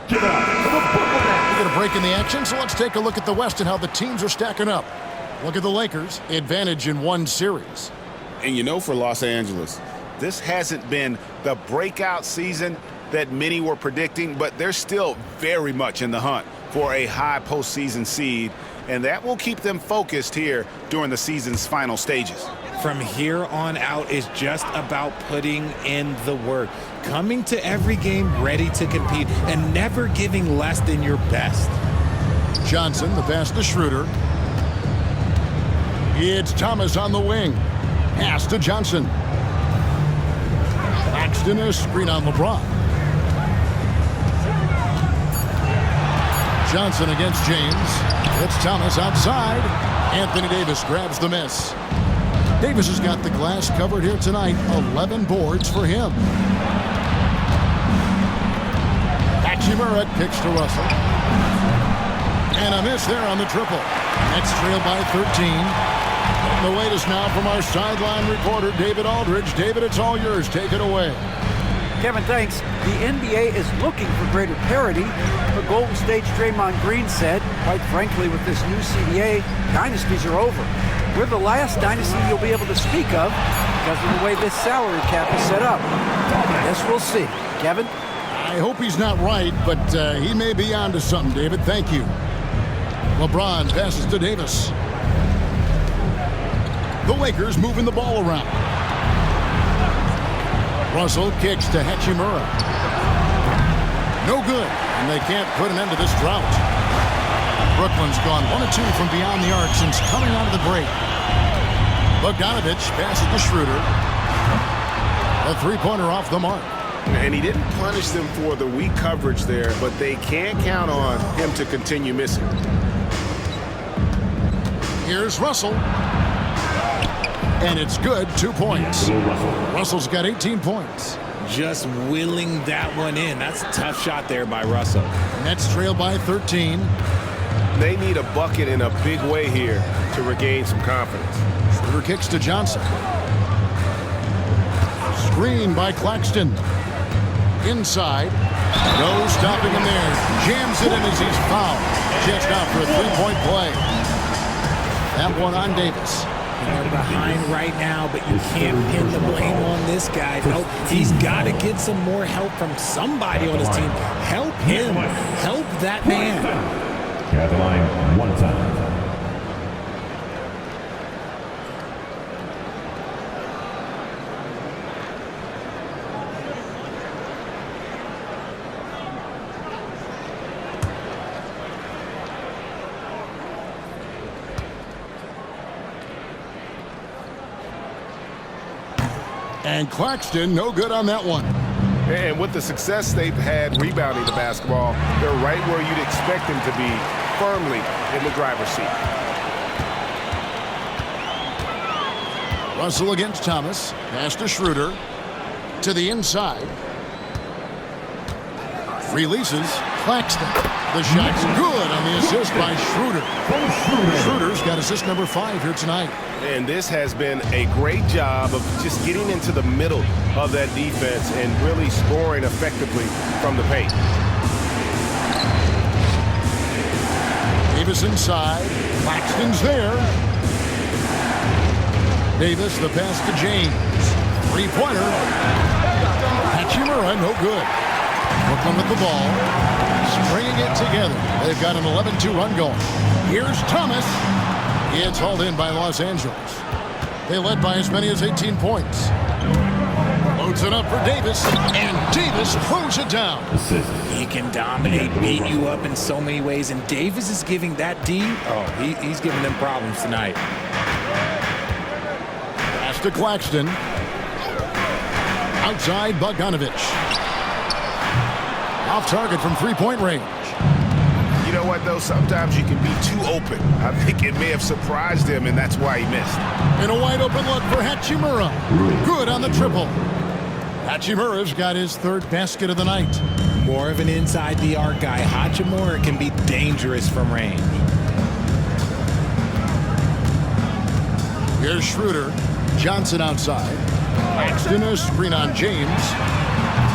We get a break in the action, so let's take a look at the West and how the teams are stacking up. Look at the Lakers, advantage in one series. And you know, for Los Angeles, this hasn't been the breakout season that many were predicting, but they're still very much in the hunt for a high postseason seed, and that will keep them focused here during the season's final stages. From here on out is just about putting in the work, coming to every game ready to compete, and never giving less than your best. Johnson, the pass to Schroeder. It's Thomas on the wing. Pass to Johnson. Claxton, a screen on LeBron. Johnson against James. It's Thomas outside. Anthony Davis grabs the miss. Davis has got the glass covered here tonight. 11 boards for him. Hachimura kicks to Russell. And a miss there on the triple. Nets trail by 13. The latest now from our sideline reporter, David Aldridge. David, it's all yours. Take it away. Kevin, thanks. The NBA is looking for greater parity, but Golden State's Draymond Green said, quite frankly, with this new CBA, dynasties are over. We're the last dynasty you'll be able to speak of because of the way this salary cap is set up. Guess we'll see. Kevin? I hope he's not right, but he may be onto something, David. Thank you. LeBron passes to Davis. The Lakers moving the ball around. Russell kicks to Hachimura. No good, and they can't put an end to this drought. Brooklyn's gone 1 of 2 from beyond the arc since coming out of the break. Bogdanovich passes to Schroeder. A three-pointer off the mark. And he didn't punish them for the weak coverage there, but they can't count on him to continue missing. Here's Russell. And it's good, 2 points. Russell's got 18 points. Just willing that one in. That's a tough shot there by Russell. Nets trail by 13. They need a bucket in a big way here to regain some confidence. Schroeder kicks to Johnson. Screen by Claxton. Inside. No stopping him there. Jams it in as he's fouled. Just out for a three-point play. That one on Davis. They're behind right now, but you can't pin the blame on this guy. Nope, he's got to get some more help from somebody on his team. Help him. Help that man. At the line, 1 time. And Claxton, no good on that one. And with the success they've had rebounding the basketball, they're right where you'd expect them to be, firmly in the driver's seat. Russell against Thomas. Pass to Schroeder. To the inside. Releases. Claxton. The shot's good on the assist by Schroeder. Schroeder's got assist number 5 here tonight. And this has been a great job of just getting into the middle of that defense and really scoring effectively from the paint. Davis inside. Claxton's there. Davis, the pass to James. Three-pointer. Hachimura, no good. Brooklyn with the ball. Stringing it together. They've got an 11-2 run going. Here's Thomas. It's hauled in by Los Angeles. They led by as many as 18 points. Loads it up for Davis, and Davis throws it down. He can dominate, beat you up in so many ways, and Davis is giving that D, he's giving them problems tonight. Pass to Claxton. Outside, Bogdanovich. Off target from three-point range. You know what, though? Sometimes you can be too open. I think it may have surprised him, and that's why he missed. And a wide-open look for Hachimura. Good on the triple. Hachimura's got his 3rd basket of the night. More of an inside the arc guy. Hachimura can be dangerous from range. Here's Schroeder. Johnson outside. Claxton, a screen on James.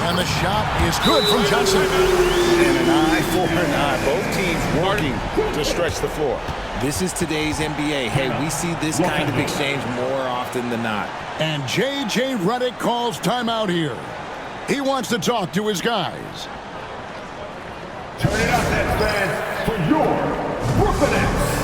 And the shot is good from Johnson. And an eye for an eye. Both teams working to stretch the floor. This is today's NBA. Hey, we see this kind of exchange more often than not. And J.J. Redick calls timeout here. He wants to talk to his guys. Turn it up, Nets fans, for your Brooklyn Nets.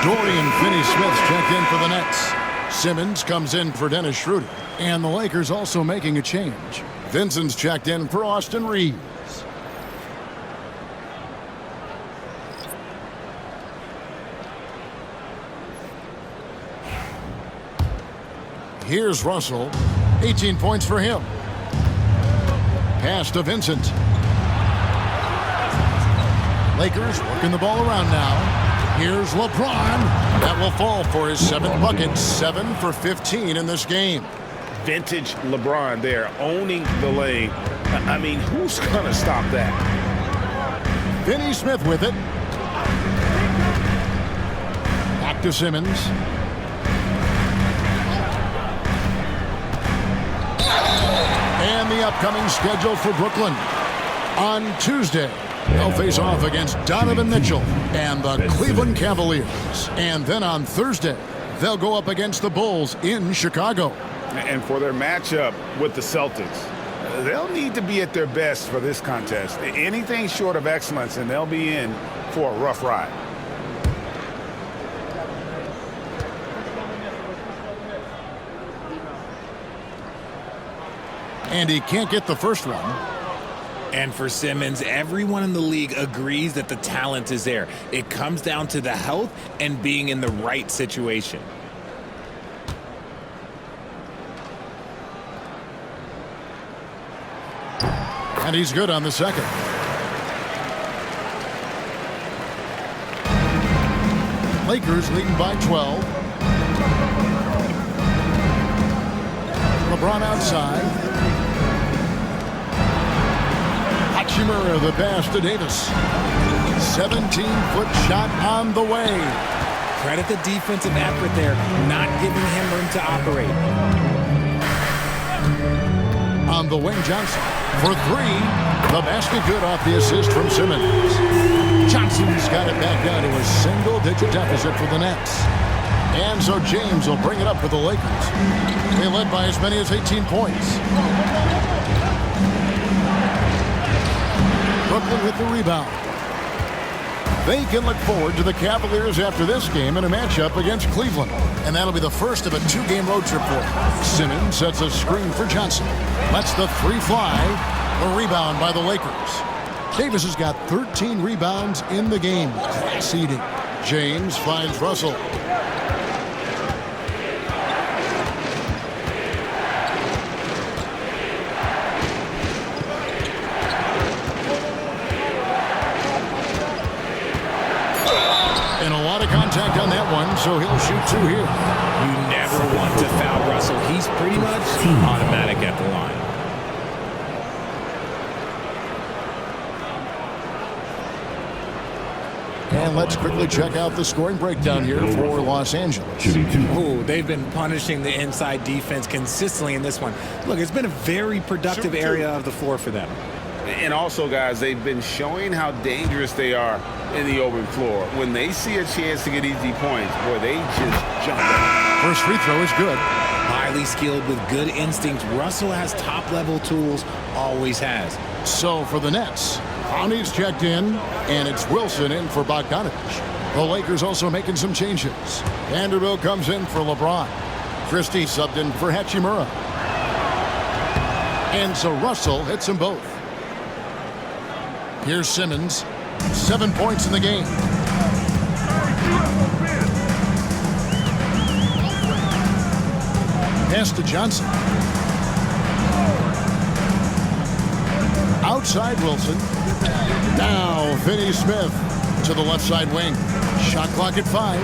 Dorian Finney-Smith's checked in for the Nets. Simmons comes in for Dennis Schroeder. And the Lakers also making a change. Vincent's checked in for Austin Reeves. Here's Russell. 18 points for him. Pass to Vincent. Lakers working the ball around now. Here's LeBron. That will fall for his 7th bucket. 7 for 15 in this game. Vintage LeBron there, owning the lane. I mean, who's going to stop that? Finney-Smith with it. Back to Simmons. And the upcoming schedule for Brooklyn. On Tuesday, they'll face off against Donovan Mitchell and the Cleveland Cavaliers. And then on Thursday, they'll go up against the Bulls in Chicago. And for their matchup with the Celtics, they'll need to be at their best for this contest. Anything short of excellence, and they'll be in for a rough ride. And he can't get the first one. And for Simmons, everyone in the league agrees that the talent is there. It comes down to the health and being in the right situation. And he's good on the second. Lakers leading by 12. LeBron outside. Hachimura the pass to Davis. 17-foot shot on the way. Credit the defensive effort there, not giving him room to operate. On the wing, Johnson for three. The basket good off the assist from Simmons. Johnson's got it back down to a single-digit deficit for the Nets. And so James will bring it up for the Lakers. They led by as many as 18 points. Brooklyn with the rebound. They can look forward to the Cavaliers after this game in a matchup against Cleveland. And that'll be the first of a two-game road trip for them. Simmons sets a screen for Johnson. Lets the three fly. A rebound by the Lakers. Davis has got 13 rebounds in the game. Class eating. James finds Russell. And a lot of contact on that one, so he'll shoot two here. You never want to foul Russell. He's pretty much automatic at the line. And let's quickly check out the scoring breakdown here for Los Angeles. Ooh, they've been punishing the inside defense consistently in this one. Look, it's been a very productive area of the floor for them. And also, guys, they've been showing how dangerous they are in the open floor. When they see a chance to get easy points, boy, they just jump in. First free throw is good. Highly skilled with good instincts. Russell has top-level tools, always has. So for the Nets, Conley's checked in, and it's Wilson in for Bogdanovich. The Lakers also making some changes. Vanderbilt comes in for LeBron. Christie subbed in for Hachimura. And so Russell hits them both. Here's Simmons. 7 points in the game. Pass to Johnson. Outside Wilson. Now Finney Smith to the left side wing. Shot clock at 5.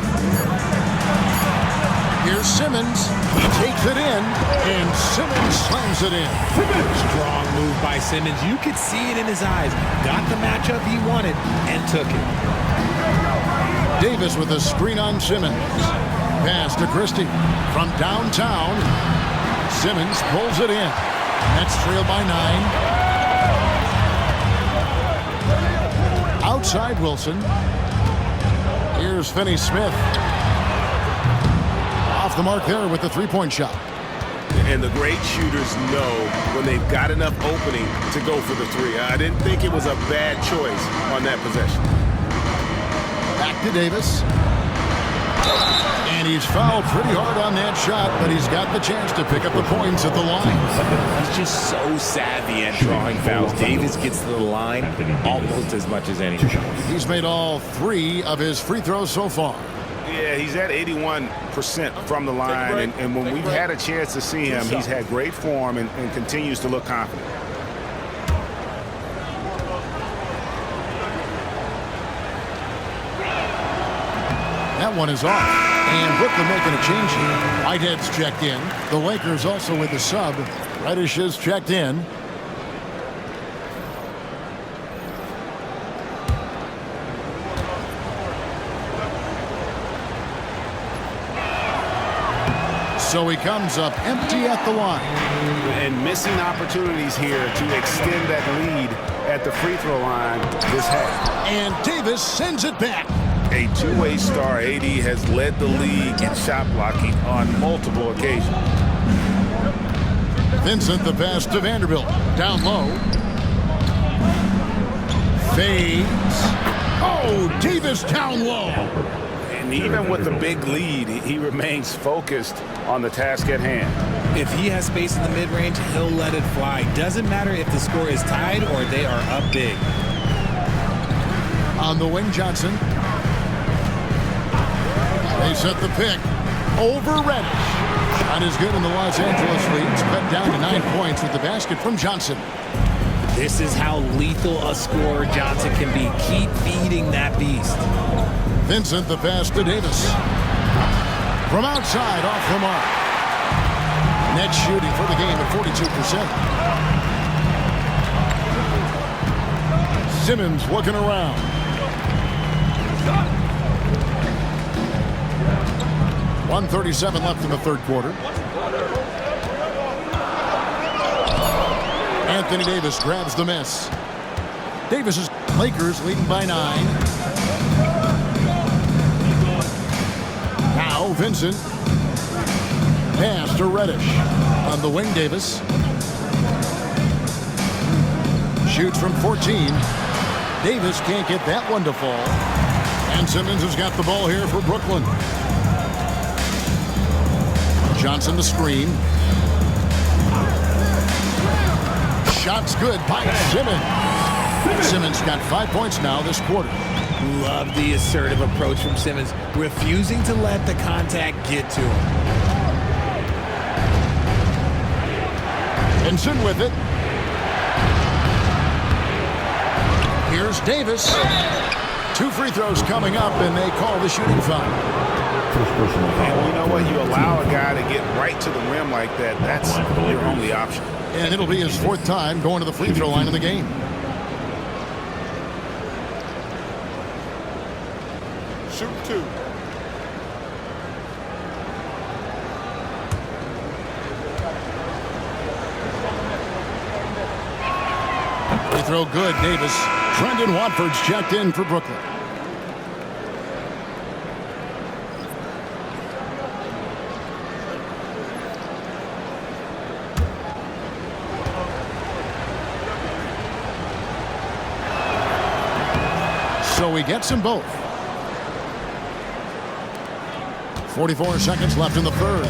Here's Simmons. He takes it in, and Simmons slams it in. Strong move by Simmons. You could see it in his eyes. Got the matchup he wanted and took it. Davis with a screen on Simmons. Pass to Christie. From downtown, Simmons pulls it in. That's trailed by 9. Outside Wilson. Here's Finney Smith. Off the mark there with the three-point shot. And the great shooters know when they've got enough opening to go for the three. I didn't think it was a bad choice on that possession. Back to Davis. And he's fouled pretty hard on that shot, but he's got the chance to pick up the points at the line. He's just so savvy at drawing fouls. Davis gets to the line almost as much as anyone. He's made all 3 of his free throws so far. Yeah, he's at 81% from the line, and when we've had a chance to see him, he's had great form and continues to look confident. That one is off. And Brooklyn making a change here. Whitehead's checked in. The Lakers also with the sub. Reddish is checked in. So he comes up empty at the line. And missing opportunities here to extend that lead at the free throw line this half. And Davis sends it back. A two-way star, AD has led the league in shot blocking on multiple occasions. Vincent the pass to Vanderbilt. Down low. Fades. Oh, Davis down low. And even with the big lead, he remains focused on the task at hand. If he has space in the mid-range, he'll let it fly. Doesn't matter if the score is tied or they are up big. On the wing, Johnson. They set the pick over Reddish. Shot is good in the Los Angeles leads. Cut down to 9 points with the basket from Johnson. This is how lethal a scorer Johnson can be. Keep feeding that beast. Vincent the pass to Davis. From outside, off the mark. Net shooting for the game at 42%. Simmons looking around. .137 left in the third quarter. Anthony Davis grabs the miss. Davis's Lakers leading by 9. Now Vincent. Pass to Reddish. On the wing, Davis. Shoots from 14. Davis can't get that one to fall. And Simmons has got the ball here for Brooklyn. Johnson the screen. Shot's good by Simmons. Simmons got 5 points now this quarter. Love the assertive approach from Simmons, refusing to let the contact get to him. Vincent with it. Here's Davis. 2 free throws coming up, and they call the shooting foul. And you know what? You allow a guy to get right to the rim like that, that's your only option. And it'll be his 4th time going to the free throw line of the game. Shoot 2. Free throw good, Davis. Trendon Watford's checked in for Brooklyn. So he gets them both. 44 seconds left in the third.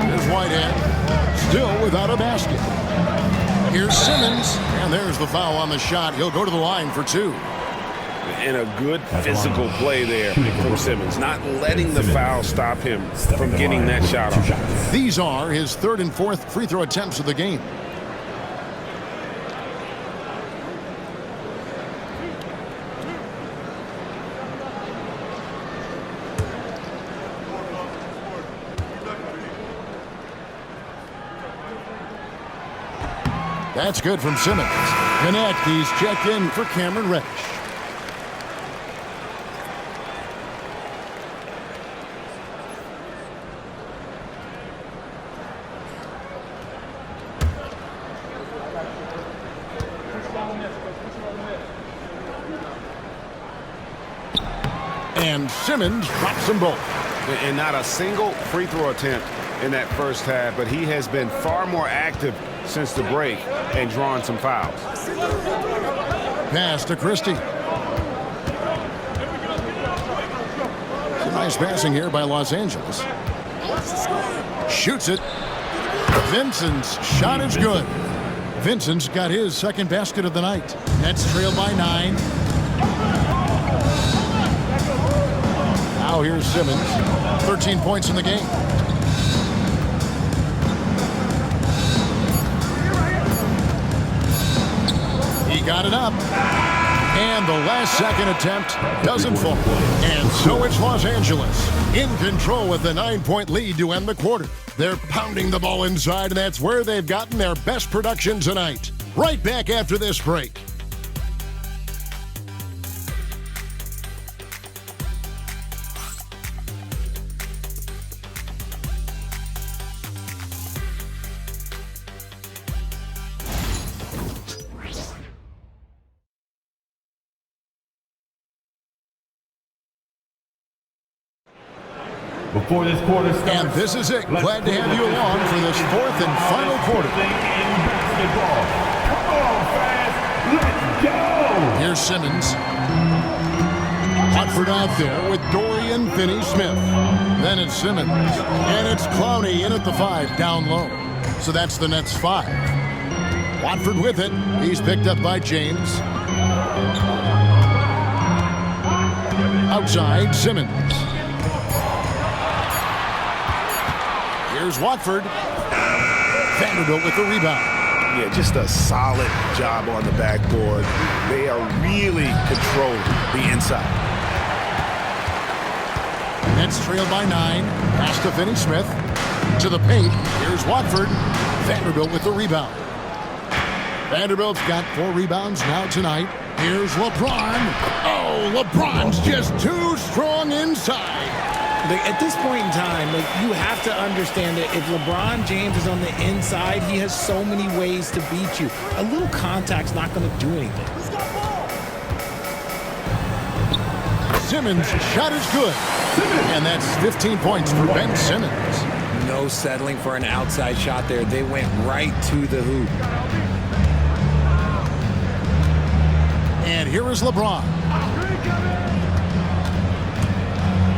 Here's Whitehead, still without a basket. Here's Simmons, and there's the foul on the shot. He'll go to the line for 2. And a good physical play there from Simmons, not letting the foul stop him from getting that shot off. These are his 3rd and 4th free throw attempts of the game. That's good from Simmons. Connect, he's checked in for Cameron Reddish. And Simmons drops them both. And not a single free throw attempt in that first half, but he has been far more active since the break and drawn some fouls. Pass to Christie. Some nice passing here by Los Angeles. Shoots it. Vincent's shot is good. Vincent's got his 2nd basket of the night. Nets trailed by 9. Now here's Simmons. 13 points in the game. He got it up. And the last second attempt doesn't fall. And so it's Los Angeles in control with the 9-point lead to end the quarter. They're pounding the ball inside, and that's where they've gotten their best production tonight. Right back after this break. Before this quarter starts, And this is it. Glad to have you along for this 4th and final quarter. In basketball. Come on, fans. Let's go. Here's Simmons. Watford out there with Dorian Finney-Smith. Then it's Simmons. And it's Clowney in at the 5, down low. So that's the Nets' 5. Watford with it. He's picked up by James. Outside, Simmons. Here's Watford. Vanderbilt with the rebound. Yeah, just a solid job on the backboard. They are really controlling the inside. Nets trail by 9. Pass to Finney-Smith. To the paint. Here's Watford. Vanderbilt with the rebound. Vanderbilt's got 4 rebounds now tonight. Here's LeBron. Oh, LeBron's just too strong inside. At this point in time, you have to understand that if LeBron James is on the inside, he has so many ways to beat you. A little contact's not going to do anything. Simmons' shot is good. And that's 15 points for Ben Simmons. No settling for an outside shot there. They went right to the hoop. And here is LeBron.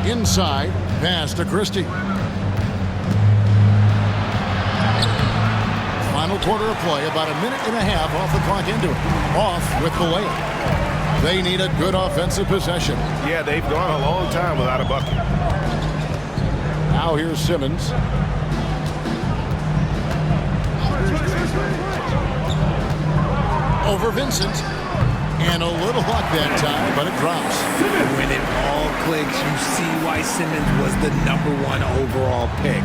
Inside, pass to Christie. Final quarter of play, about a minute and a half off the clock into it. Off with the layup. They need a good offensive possession. Yeah, they've gone a long time without a bucket. Now here's Simmons. Over Vincent. And a little luck that time, but it drops. When it all clicks, you see why Simmons was the #1 overall pick.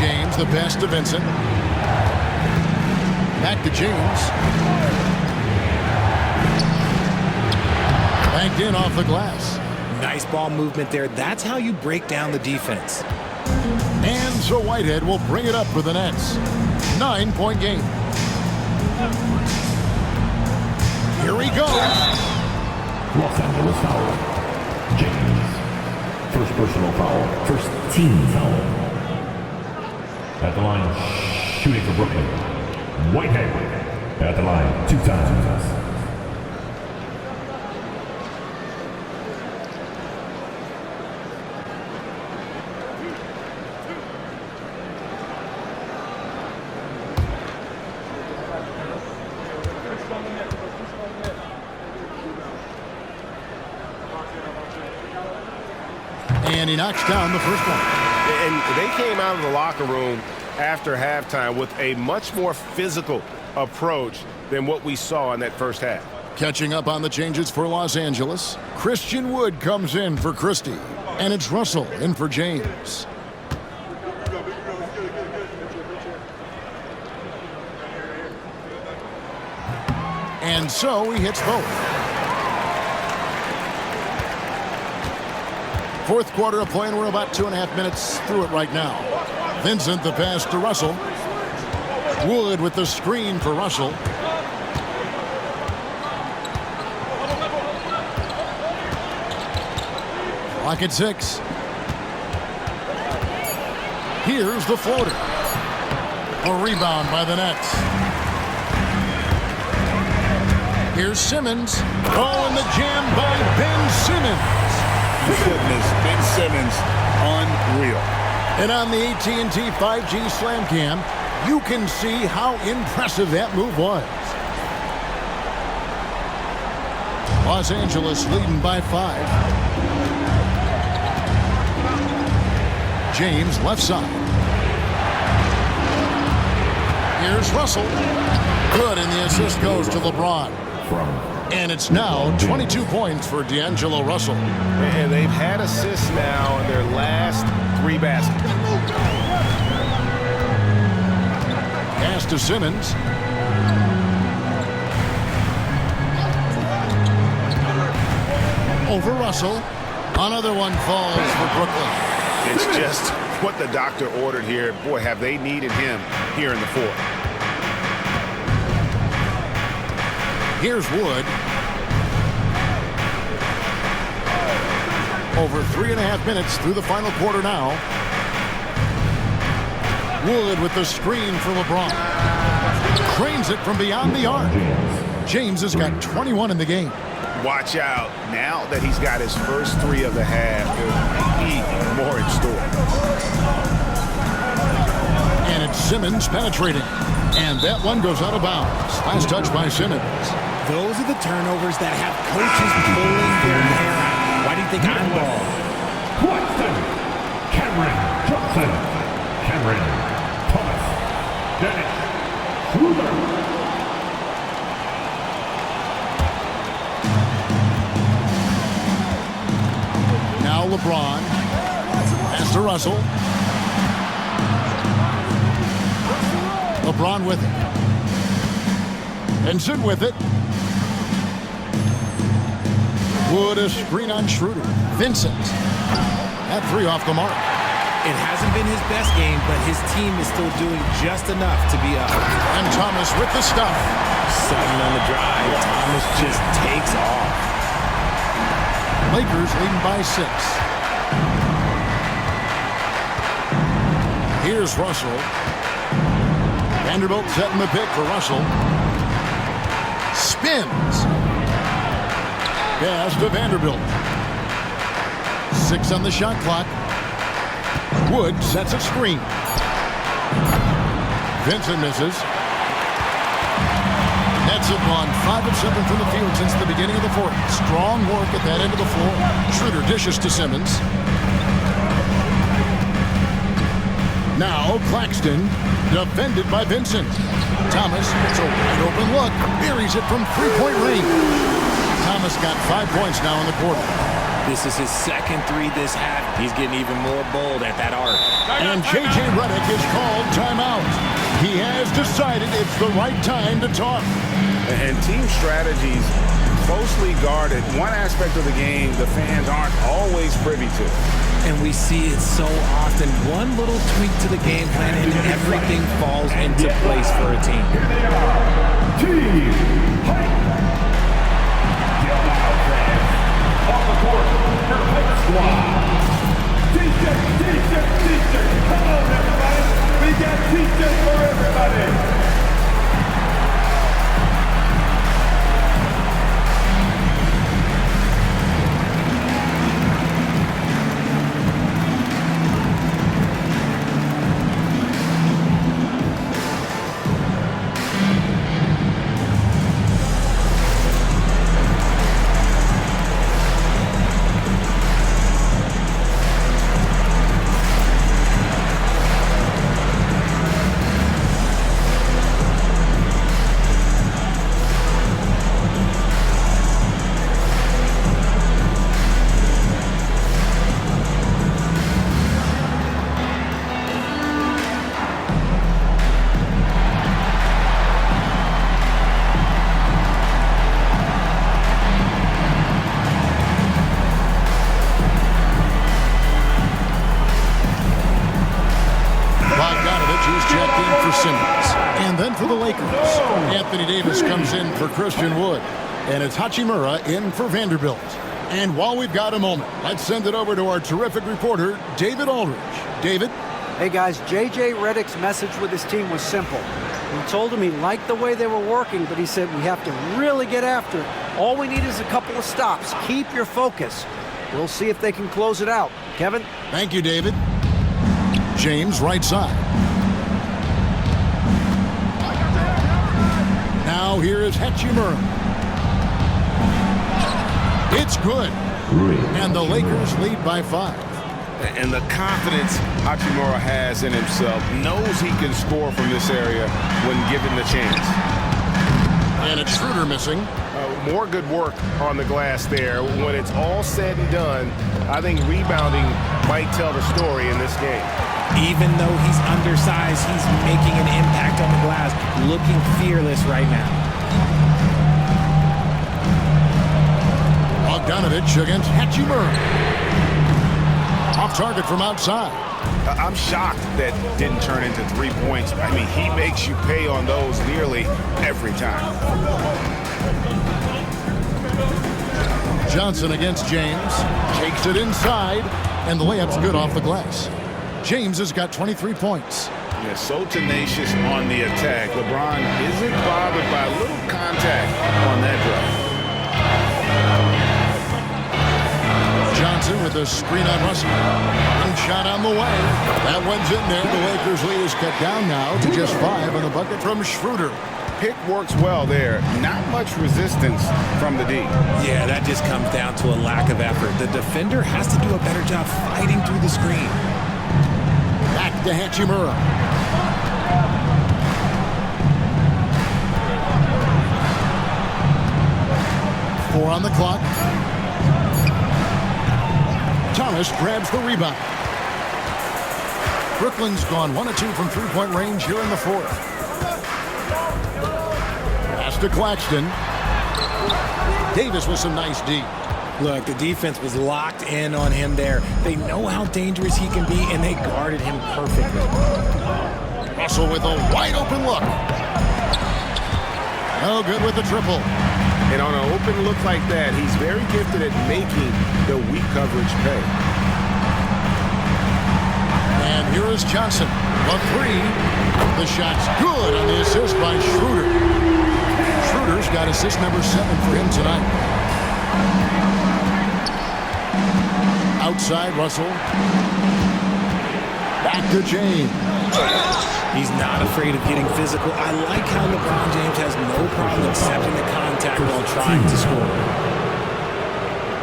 James, the pass to Vincent. Back to James. Banked in off the glass. Nice ball movement there. That's how you break down the defense. And so Whitehead will bring it up for the Nets. 9-point game. Here he goes. Los Angeles foul. James. First personal foul. First team foul. At the line, shooting for Brooklyn. Whitehead. At the line, 2 times. And he knocks down the first one. And they came out of the locker room after halftime with a much more physical approach than what we saw in that first half. Catching up on the changes for Los Angeles, Christian Wood comes in for Christie. And it's Russell in for James. And so he hits both. Fourth quarter of play, and we're about 2.5 minutes through it right now. Vincent, the pass to Russell. Wood with the screen for Russell. Clock at 6. Here's the floater. A rebound by the Nets. Here's Simmons. Oh, and the jam by Ben Simmons. Goodness, Ben Simmons, unreal. And on the AT&T 5G Slam Cam, you can see how impressive that move was. Los Angeles leading by 5. James left side. Here's Russell. Good, and the assist goes to LeBron. And it's now 22 points for D'Angelo Russell. And they've had assists now in their last 3 baskets. Pass to Simmons. Over Russell. Another one falls for Brooklyn. It's just what the doctor ordered here. Boy, have they needed him here in the fourth. Here's Wood. Over 3.5 minutes through the final quarter now. Wood with the screen for LeBron. Cranes it from beyond the arc. James has got 21 in the game. Watch out. Now that he's got his first 3 of the half, there may be more in store. And it's Simmons penetrating. And that one goes out of bounds. Last touch by Simmons. Those are the turnovers that have coaches pulling their hair out. Why do you think I'm ball? Claxton. Cameron Johnson. Cameron Thomas. Dennis Now LeBron. Pass to Russell. LeBron with it. Vincent with it. Wood a screen on Schroeder. Vincent. That three off the mark. It hasn't been his best game, but his team is still doing just enough to be up. And Thomas with the stuff. Sutton on the drive. Thomas just takes off. Lakers leading by 6. Here's Russell. Vanderbilt setting the pick for Russell. Spins. Pass to Vanderbilt. 6 on the shot clock. Wood sets a screen. Vincent misses. Nets have gone 5 of 7 from the field since the beginning of the fourth. Strong work at that end of the floor. Schroeder dishes to Simmons. Now Claxton, defended by Vincent. Thomas gets a wide open look, buries it from three-point range. Thomas got 5 points now in the quarter. This is his second three this half. He's getting even more bold at that arc. And J.J. Redick is called timeout. He has decided it's the right time to talk. And team strategies closely guarded. One aspect of the game the fans aren't always privy to. And we see it so often. One little tweak to the game plan and everything falls into place for a team. Here they are. Team Hype. Get loud, fans. On the court, your Hype Squad. T-shirt. Come on, everybody. We got T-shirts for everybody. And then for the Lakers, Anthony Davis comes in for Christian Wood. And it's Hachimura in for Vanderbilt. And while we've got a moment, let's send it over to our terrific reporter, David Aldridge. David? Hey guys, J.J. Redick's message with his team was simple. He told him he liked the way they were working, but he said we have to really get after it. All we need is a couple of stops. Keep your focus. We'll see if they can close it out. Kevin? Thank you, David. James, right side. Now here is Hachimura. It's good. And the Lakers lead by 5. And the confidence Hachimura has in himself, knows he can score from this area when given the chance. And it's Schroeder missing. More good work on the glass there. When it's all said and done, I think rebounding might tell the story in this game. Even though he's undersized, he's making an impact on the glass, looking fearless right now. Bogdanovich against Hachimura. Off target from outside. I'm shocked that didn't turn into 3 points. I mean, he makes you pay on those nearly every time. Johnson against James. Takes it inside, and the layup's good off the glass. James has got 23 points. Yeah, so tenacious on the attack. LeBron isn't bothered by a little contact on that drive. Johnson with a screen on Russell. One shot on the way. That one's in there. The Lakers lead is cut down now to just 5 on the bucket from Schroeder. Pick works well there. Not much resistance from the D. Yeah, that just comes down to a lack of effort. The defender has to do a better job fighting through the screen. Back to Hachimura. 4 on the clock. Thomas grabs the rebound. Brooklyn's gone 1 of 2 from three-point range here in the fourth. Pass to Claxton. Davis with some nice D. Look, the defense was locked in on him there. They know how dangerous he can be, and they guarded him perfectly. Russell with a wide-open look. No good with the triple. And on an open look like that, he's very gifted at making the weak coverage pay. And here is Johnson. A 3. The shot's good on the assist by Schroeder. Schroeder's got assist number 7 for him tonight. Outside, Russell. Back to James. He's not afraid of getting physical. I like how LeBron James has no problem accepting the contact while trying to score.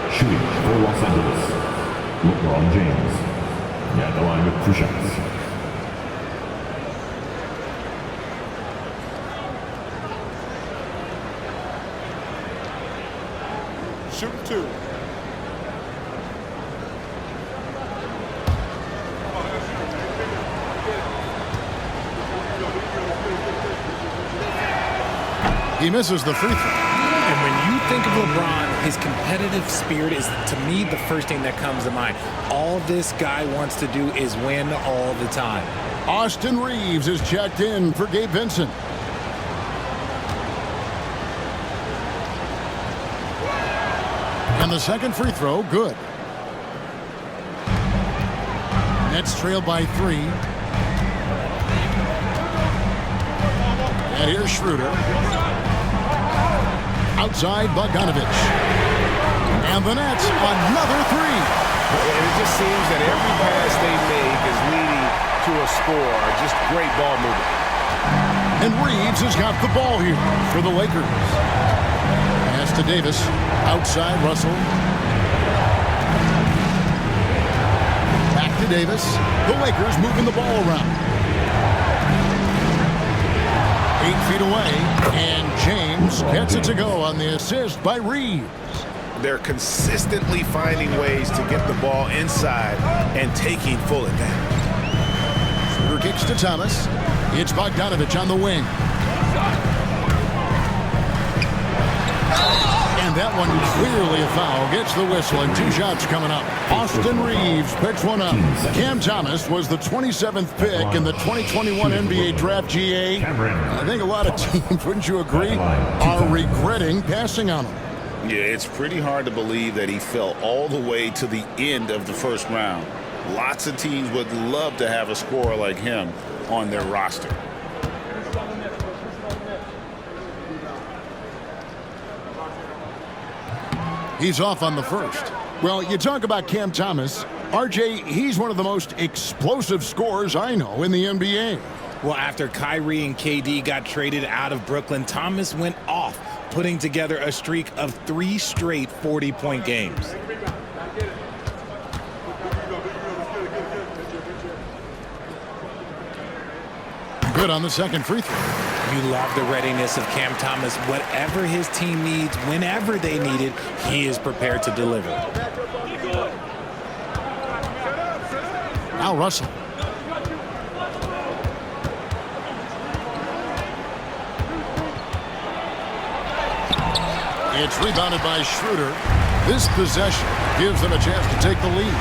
Shooting for Los Angeles, LeBron James. At the line with 2 shots. Shoot 2. He misses the free throw. And when you think of LeBron, his competitive spirit is, to me, the first thing that comes to mind. All this guy wants to do is win all the time. Austin Reeves is checked in for Gabe Vincent. And the second free throw, good. Nets trail by 3. And here's Schroeder. Outside, Bogdanovich. And the Nets, another 3. And it just seems that every pass they make is leading to a score. Just great ball movement. And Reeves has got the ball here for the Lakers. Pass to Davis. Outside, Russell. Back to Davis. The Lakers moving the ball around. 8 feet away, and James gets it to go on the assist by Reeves. They're consistently finding ways to get the ball inside and taking full advantage. Schroeder kicks to Thomas. It's Bogdanovich on the wing. And that one clearly a foul. Gets the whistle and 2 shots coming up. Austin Reeves picks one up. Cam Thomas was the 27th pick in the 2021 NBA Draft GA. I think a lot of teams, wouldn't you agree, are regretting passing on him. Yeah, it's pretty hard to believe that he fell all the way to the end of the first round. Lots of teams would love to have a scorer like him on their roster. He's off on the first. Well, you talk about Cam Thomas. RJ, he's one of the most explosive scorers I know in the NBA. Well, after Kyrie and KD got traded out of Brooklyn, Thomas went off, putting together a streak of 3 straight 40-point games. Good on the second free throw. You love the readiness of Cam Thomas. Whatever his team needs, whenever they need it, he is prepared to deliver. Now Russell. It's rebounded by Schroeder. This possession gives them a chance to take the lead.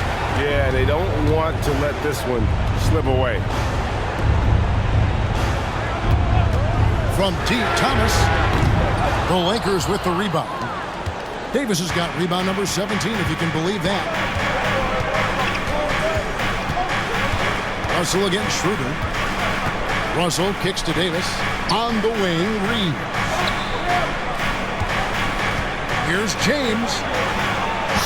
Yeah, they don't want to let this one slip away. From deep, Thomas. The Lakers with the rebound. Davis has got rebound number 17, if you can believe that. Russell against Schroeder. Russell kicks to Davis. On the wing, Reeves. Here's James.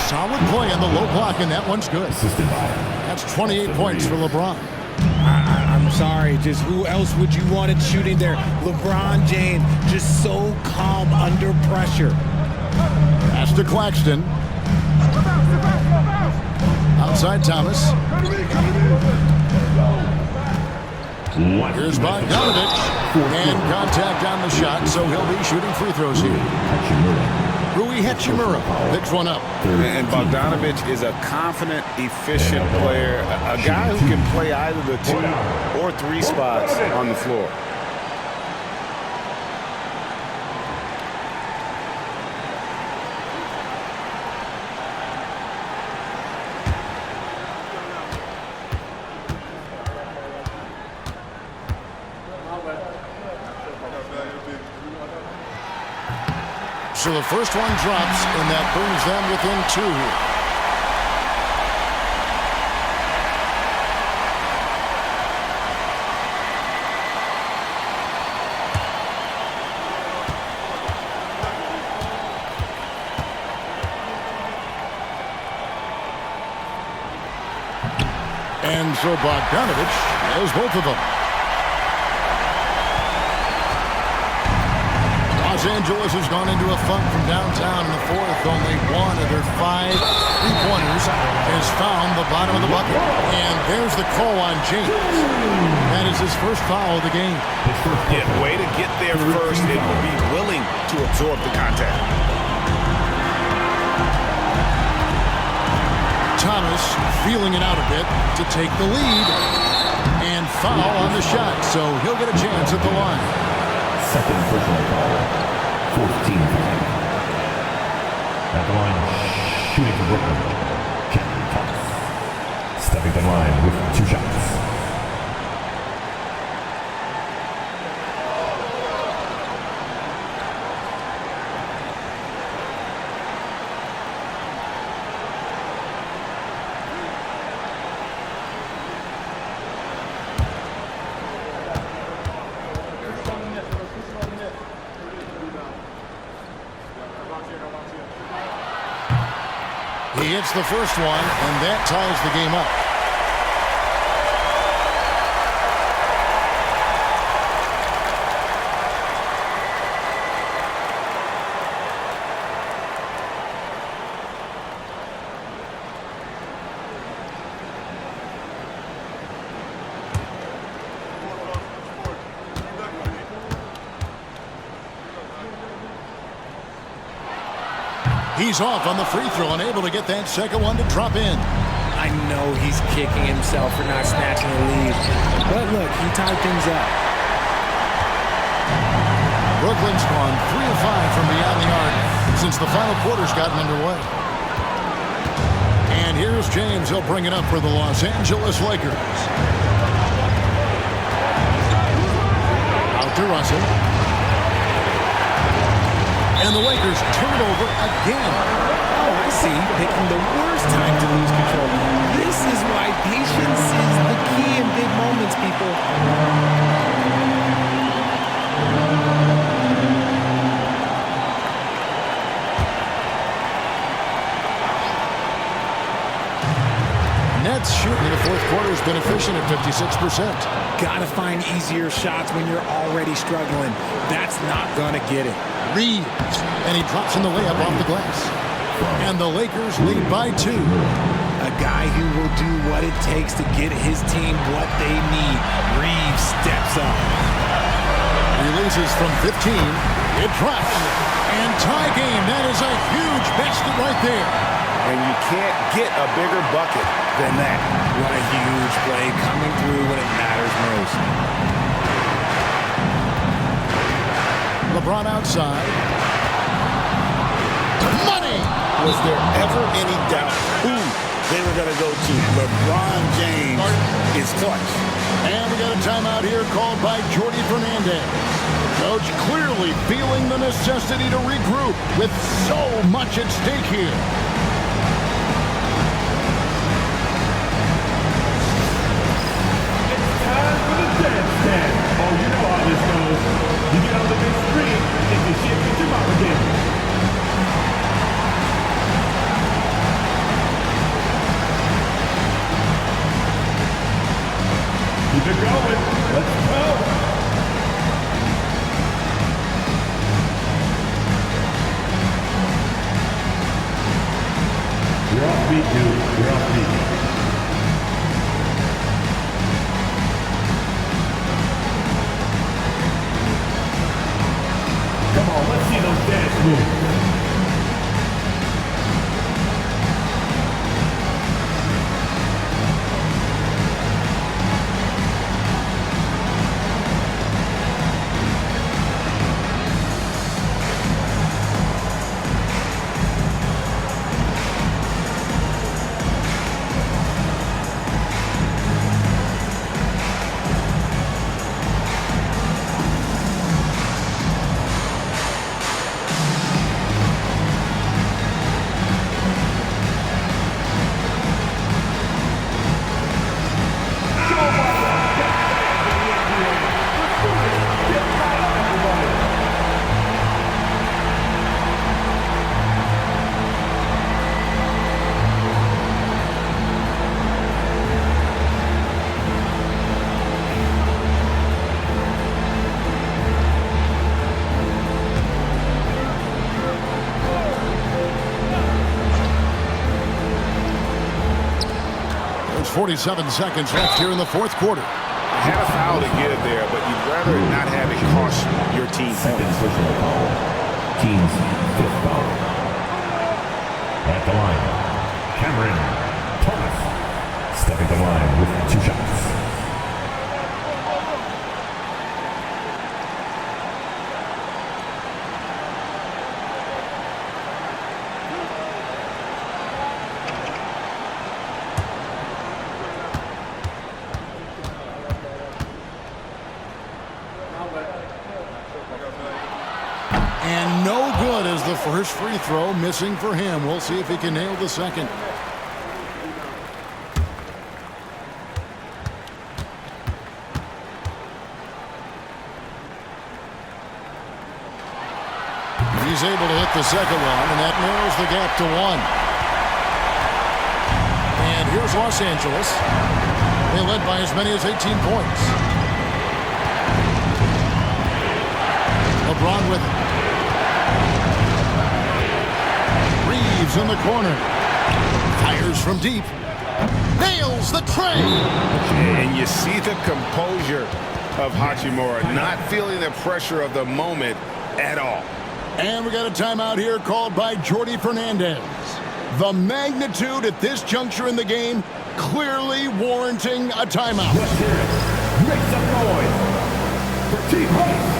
Solid play on the low block, and that one's good. That's 28 points for LeBron. I'm sorry, just who else would you want it shooting there? LeBron James, just so calm under pressure. Pass to Claxton. Outside Thomas. Here's Bogdanovich. And contact on the shot, so he'll be shooting free throws here. Rui Hachimura picks one up. And Bogdanovich is a confident, efficient player, a guy who can play either the 2 or 3 spots on the floor. So the first one drops, and that brings them within 2. And so Bogdanovich has both of them. Los Angeles has gone into a funk from downtown in the fourth. Only one of their 5 3-pointers has found the bottom of the bucket. And there's the call on James. That is his first foul of the game. Yeah, way to get there first and be willing to absorb the contact. Thomas feeling it out a bit to take the lead. And foul on the shot. So he'll get a chance at the line. Second personal foul. 14. At the line, shooting for Brooklyn, Cameron Thomas. Stepping to the line with 2 shots. He hits the first one, and that ties the game up. He's off on the free throw, unable to get that second one to drop in. I know he's kicking himself for not snatching the lead. But look, he tied things up. Brooklyn's gone 3 of 5 from beyond the arc since the final quarter's gotten underway. And here's James. He'll bring it up for the Los Angeles Lakers. Out to Russell. And the Lakers turn it over again. Oh, I see. Picking the worst time to lose control. This is why patience is the key in big moments, people. Nets shooting in the fourth quarter has been efficient at 56%. Gotta find easier shots when you're already struggling. That's not gonna get it. Reeves, and he drops in the layup off the glass. And the Lakers lead by 2. A guy who will do what it takes to get his team what they need. Reeves steps up. Releases from 15. It drops. And tie game. That is a huge basket right there. And you can't get a bigger bucket than that. What a huge play coming through when it matters most. LeBron outside. Money! Was there ever any doubt who they were going to go to? LeBron James is clutch. And we got a timeout here called by Jordi Fernandez. Coach clearly feeling the necessity to regroup with so much at stake here. It's time for the dance stand. Oh, you know how this goes. You get on the big screen and you shit with your mama again. Keep it going. Let's go. You're off beat, dude. You're off beat. Come on, let's see those dance moves. 47 seconds left here in the fourth quarter. Had a foul to give there, but you'd rather not have it cost your team points. Personal foul. Team's fifth foul. At the line, Cameron Thomas stepping to the line with 2 shots. And no good as the first free throw missing for him. We'll see if he can nail the second. He's able to hit the second one, and that narrows the gap to 1. And here's Los Angeles. They led by as many as 18 points. LeBron with it. Reeves in the corner. Fires from deep. Nails the tray. And you see the composure of Hachimura, not feeling the pressure of the moment at all. And we got a timeout here called by Jordi Fernandez. The magnitude at this juncture in the game clearly warranting a timeout. Let's hear it. Make some noise for Team Host.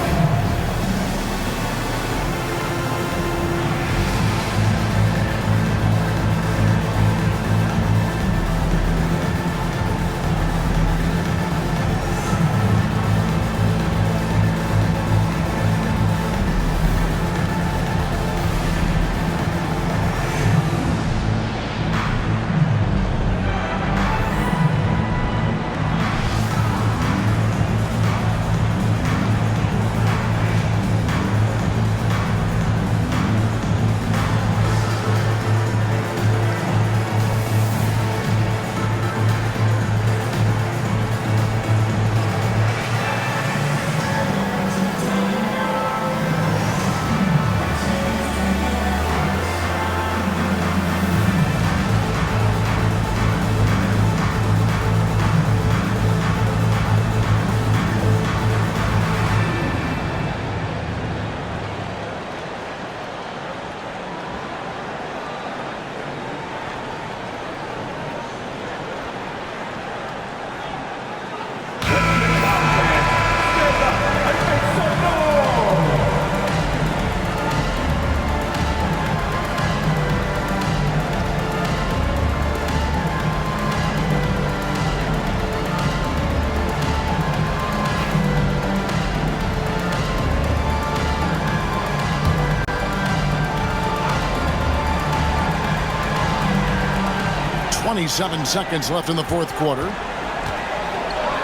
.27 seconds left in the fourth quarter.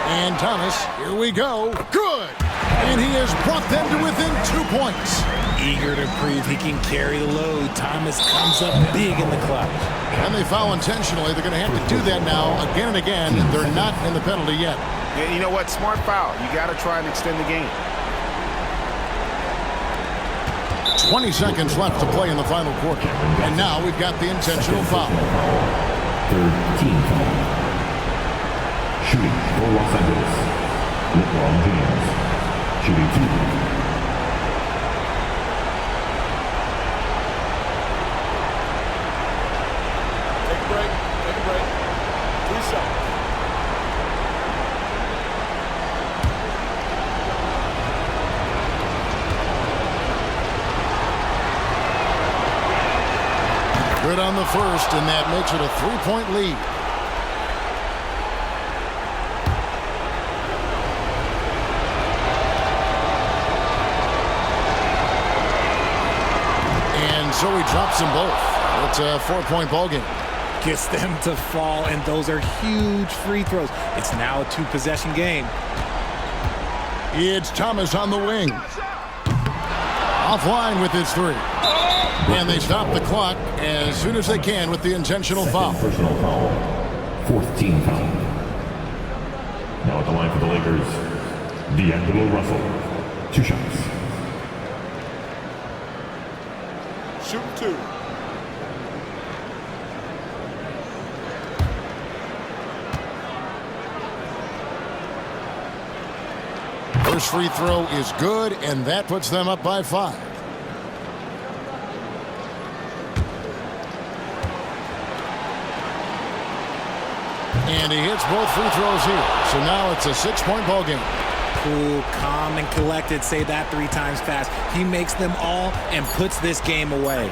And Thomas, here we go. Good! And he has brought them to within 2 points. Eager to prove he can carry the load, Thomas comes up big in the clutch. And they foul intentionally. They're going to have to do that now again and again. They're not in the penalty yet. And you know what? Smart foul. You got to try and extend the game. 20 seconds left to play in the final quarter. And now we've got the intentional foul. Third team foul. Shooting for Los Angeles, LeBron James. Shooting 2. Take a break. Take a break. 3 seconds. Good on the first, and that makes it a 3-point lead. And so he drops them both. It's a 4-point ball game. Gets them to fall, and those are huge free throws. It's now a 2-possession game. It's Thomas on the wing. Offline with his 3. And they stop the clock as soon as they can with the intentional foul. Personal foul. 4th team foul. Now at the line for the Lakers, D'Angelo Russell. 2 shots. Shoot 2. Lakers free throw is good, and that puts them up by 5. And he hits both free throws here. So now it's a 6-point ball game. Cool, calm, and collected. Say that 3 times fast. He makes them all and puts this game away.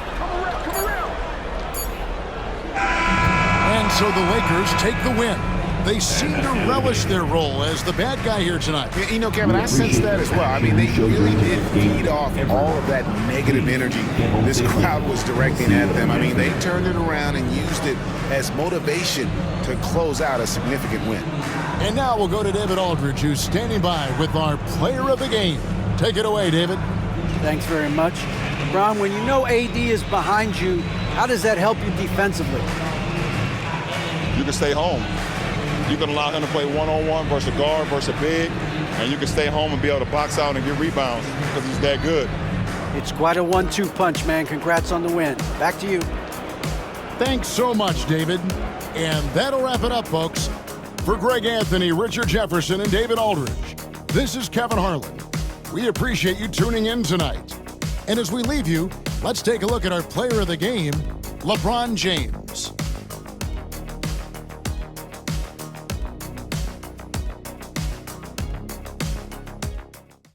And so the Lakers take the win. They seem to relish their role as the bad guy here tonight. You know, Kevin, I sense that as well. I mean, they really did feed off all of that negative energy this crowd was directing at them. I mean, they turned it around and used it as motivation to close out a significant win. And now we'll go to David Aldridge, who's standing by with our player of the game. Take it away, David. Thanks very much. LeBron, when you know AD is behind you, how does that help you defensively? You can stay home. You can allow him to play one-on-one versus a guard versus a big, and you can stay home and be able to box out and get rebounds because he's that good. It's quite a 1-2 punch, man. Congrats on the win. Back to you. Thanks so much, David. And that'll wrap it up, folks. For Greg Anthony, Richard Jefferson, and David Aldridge, this is Kevin Harlan. We appreciate you tuning in tonight. And as we leave you, let's take a look at our player of the game, LeBron James.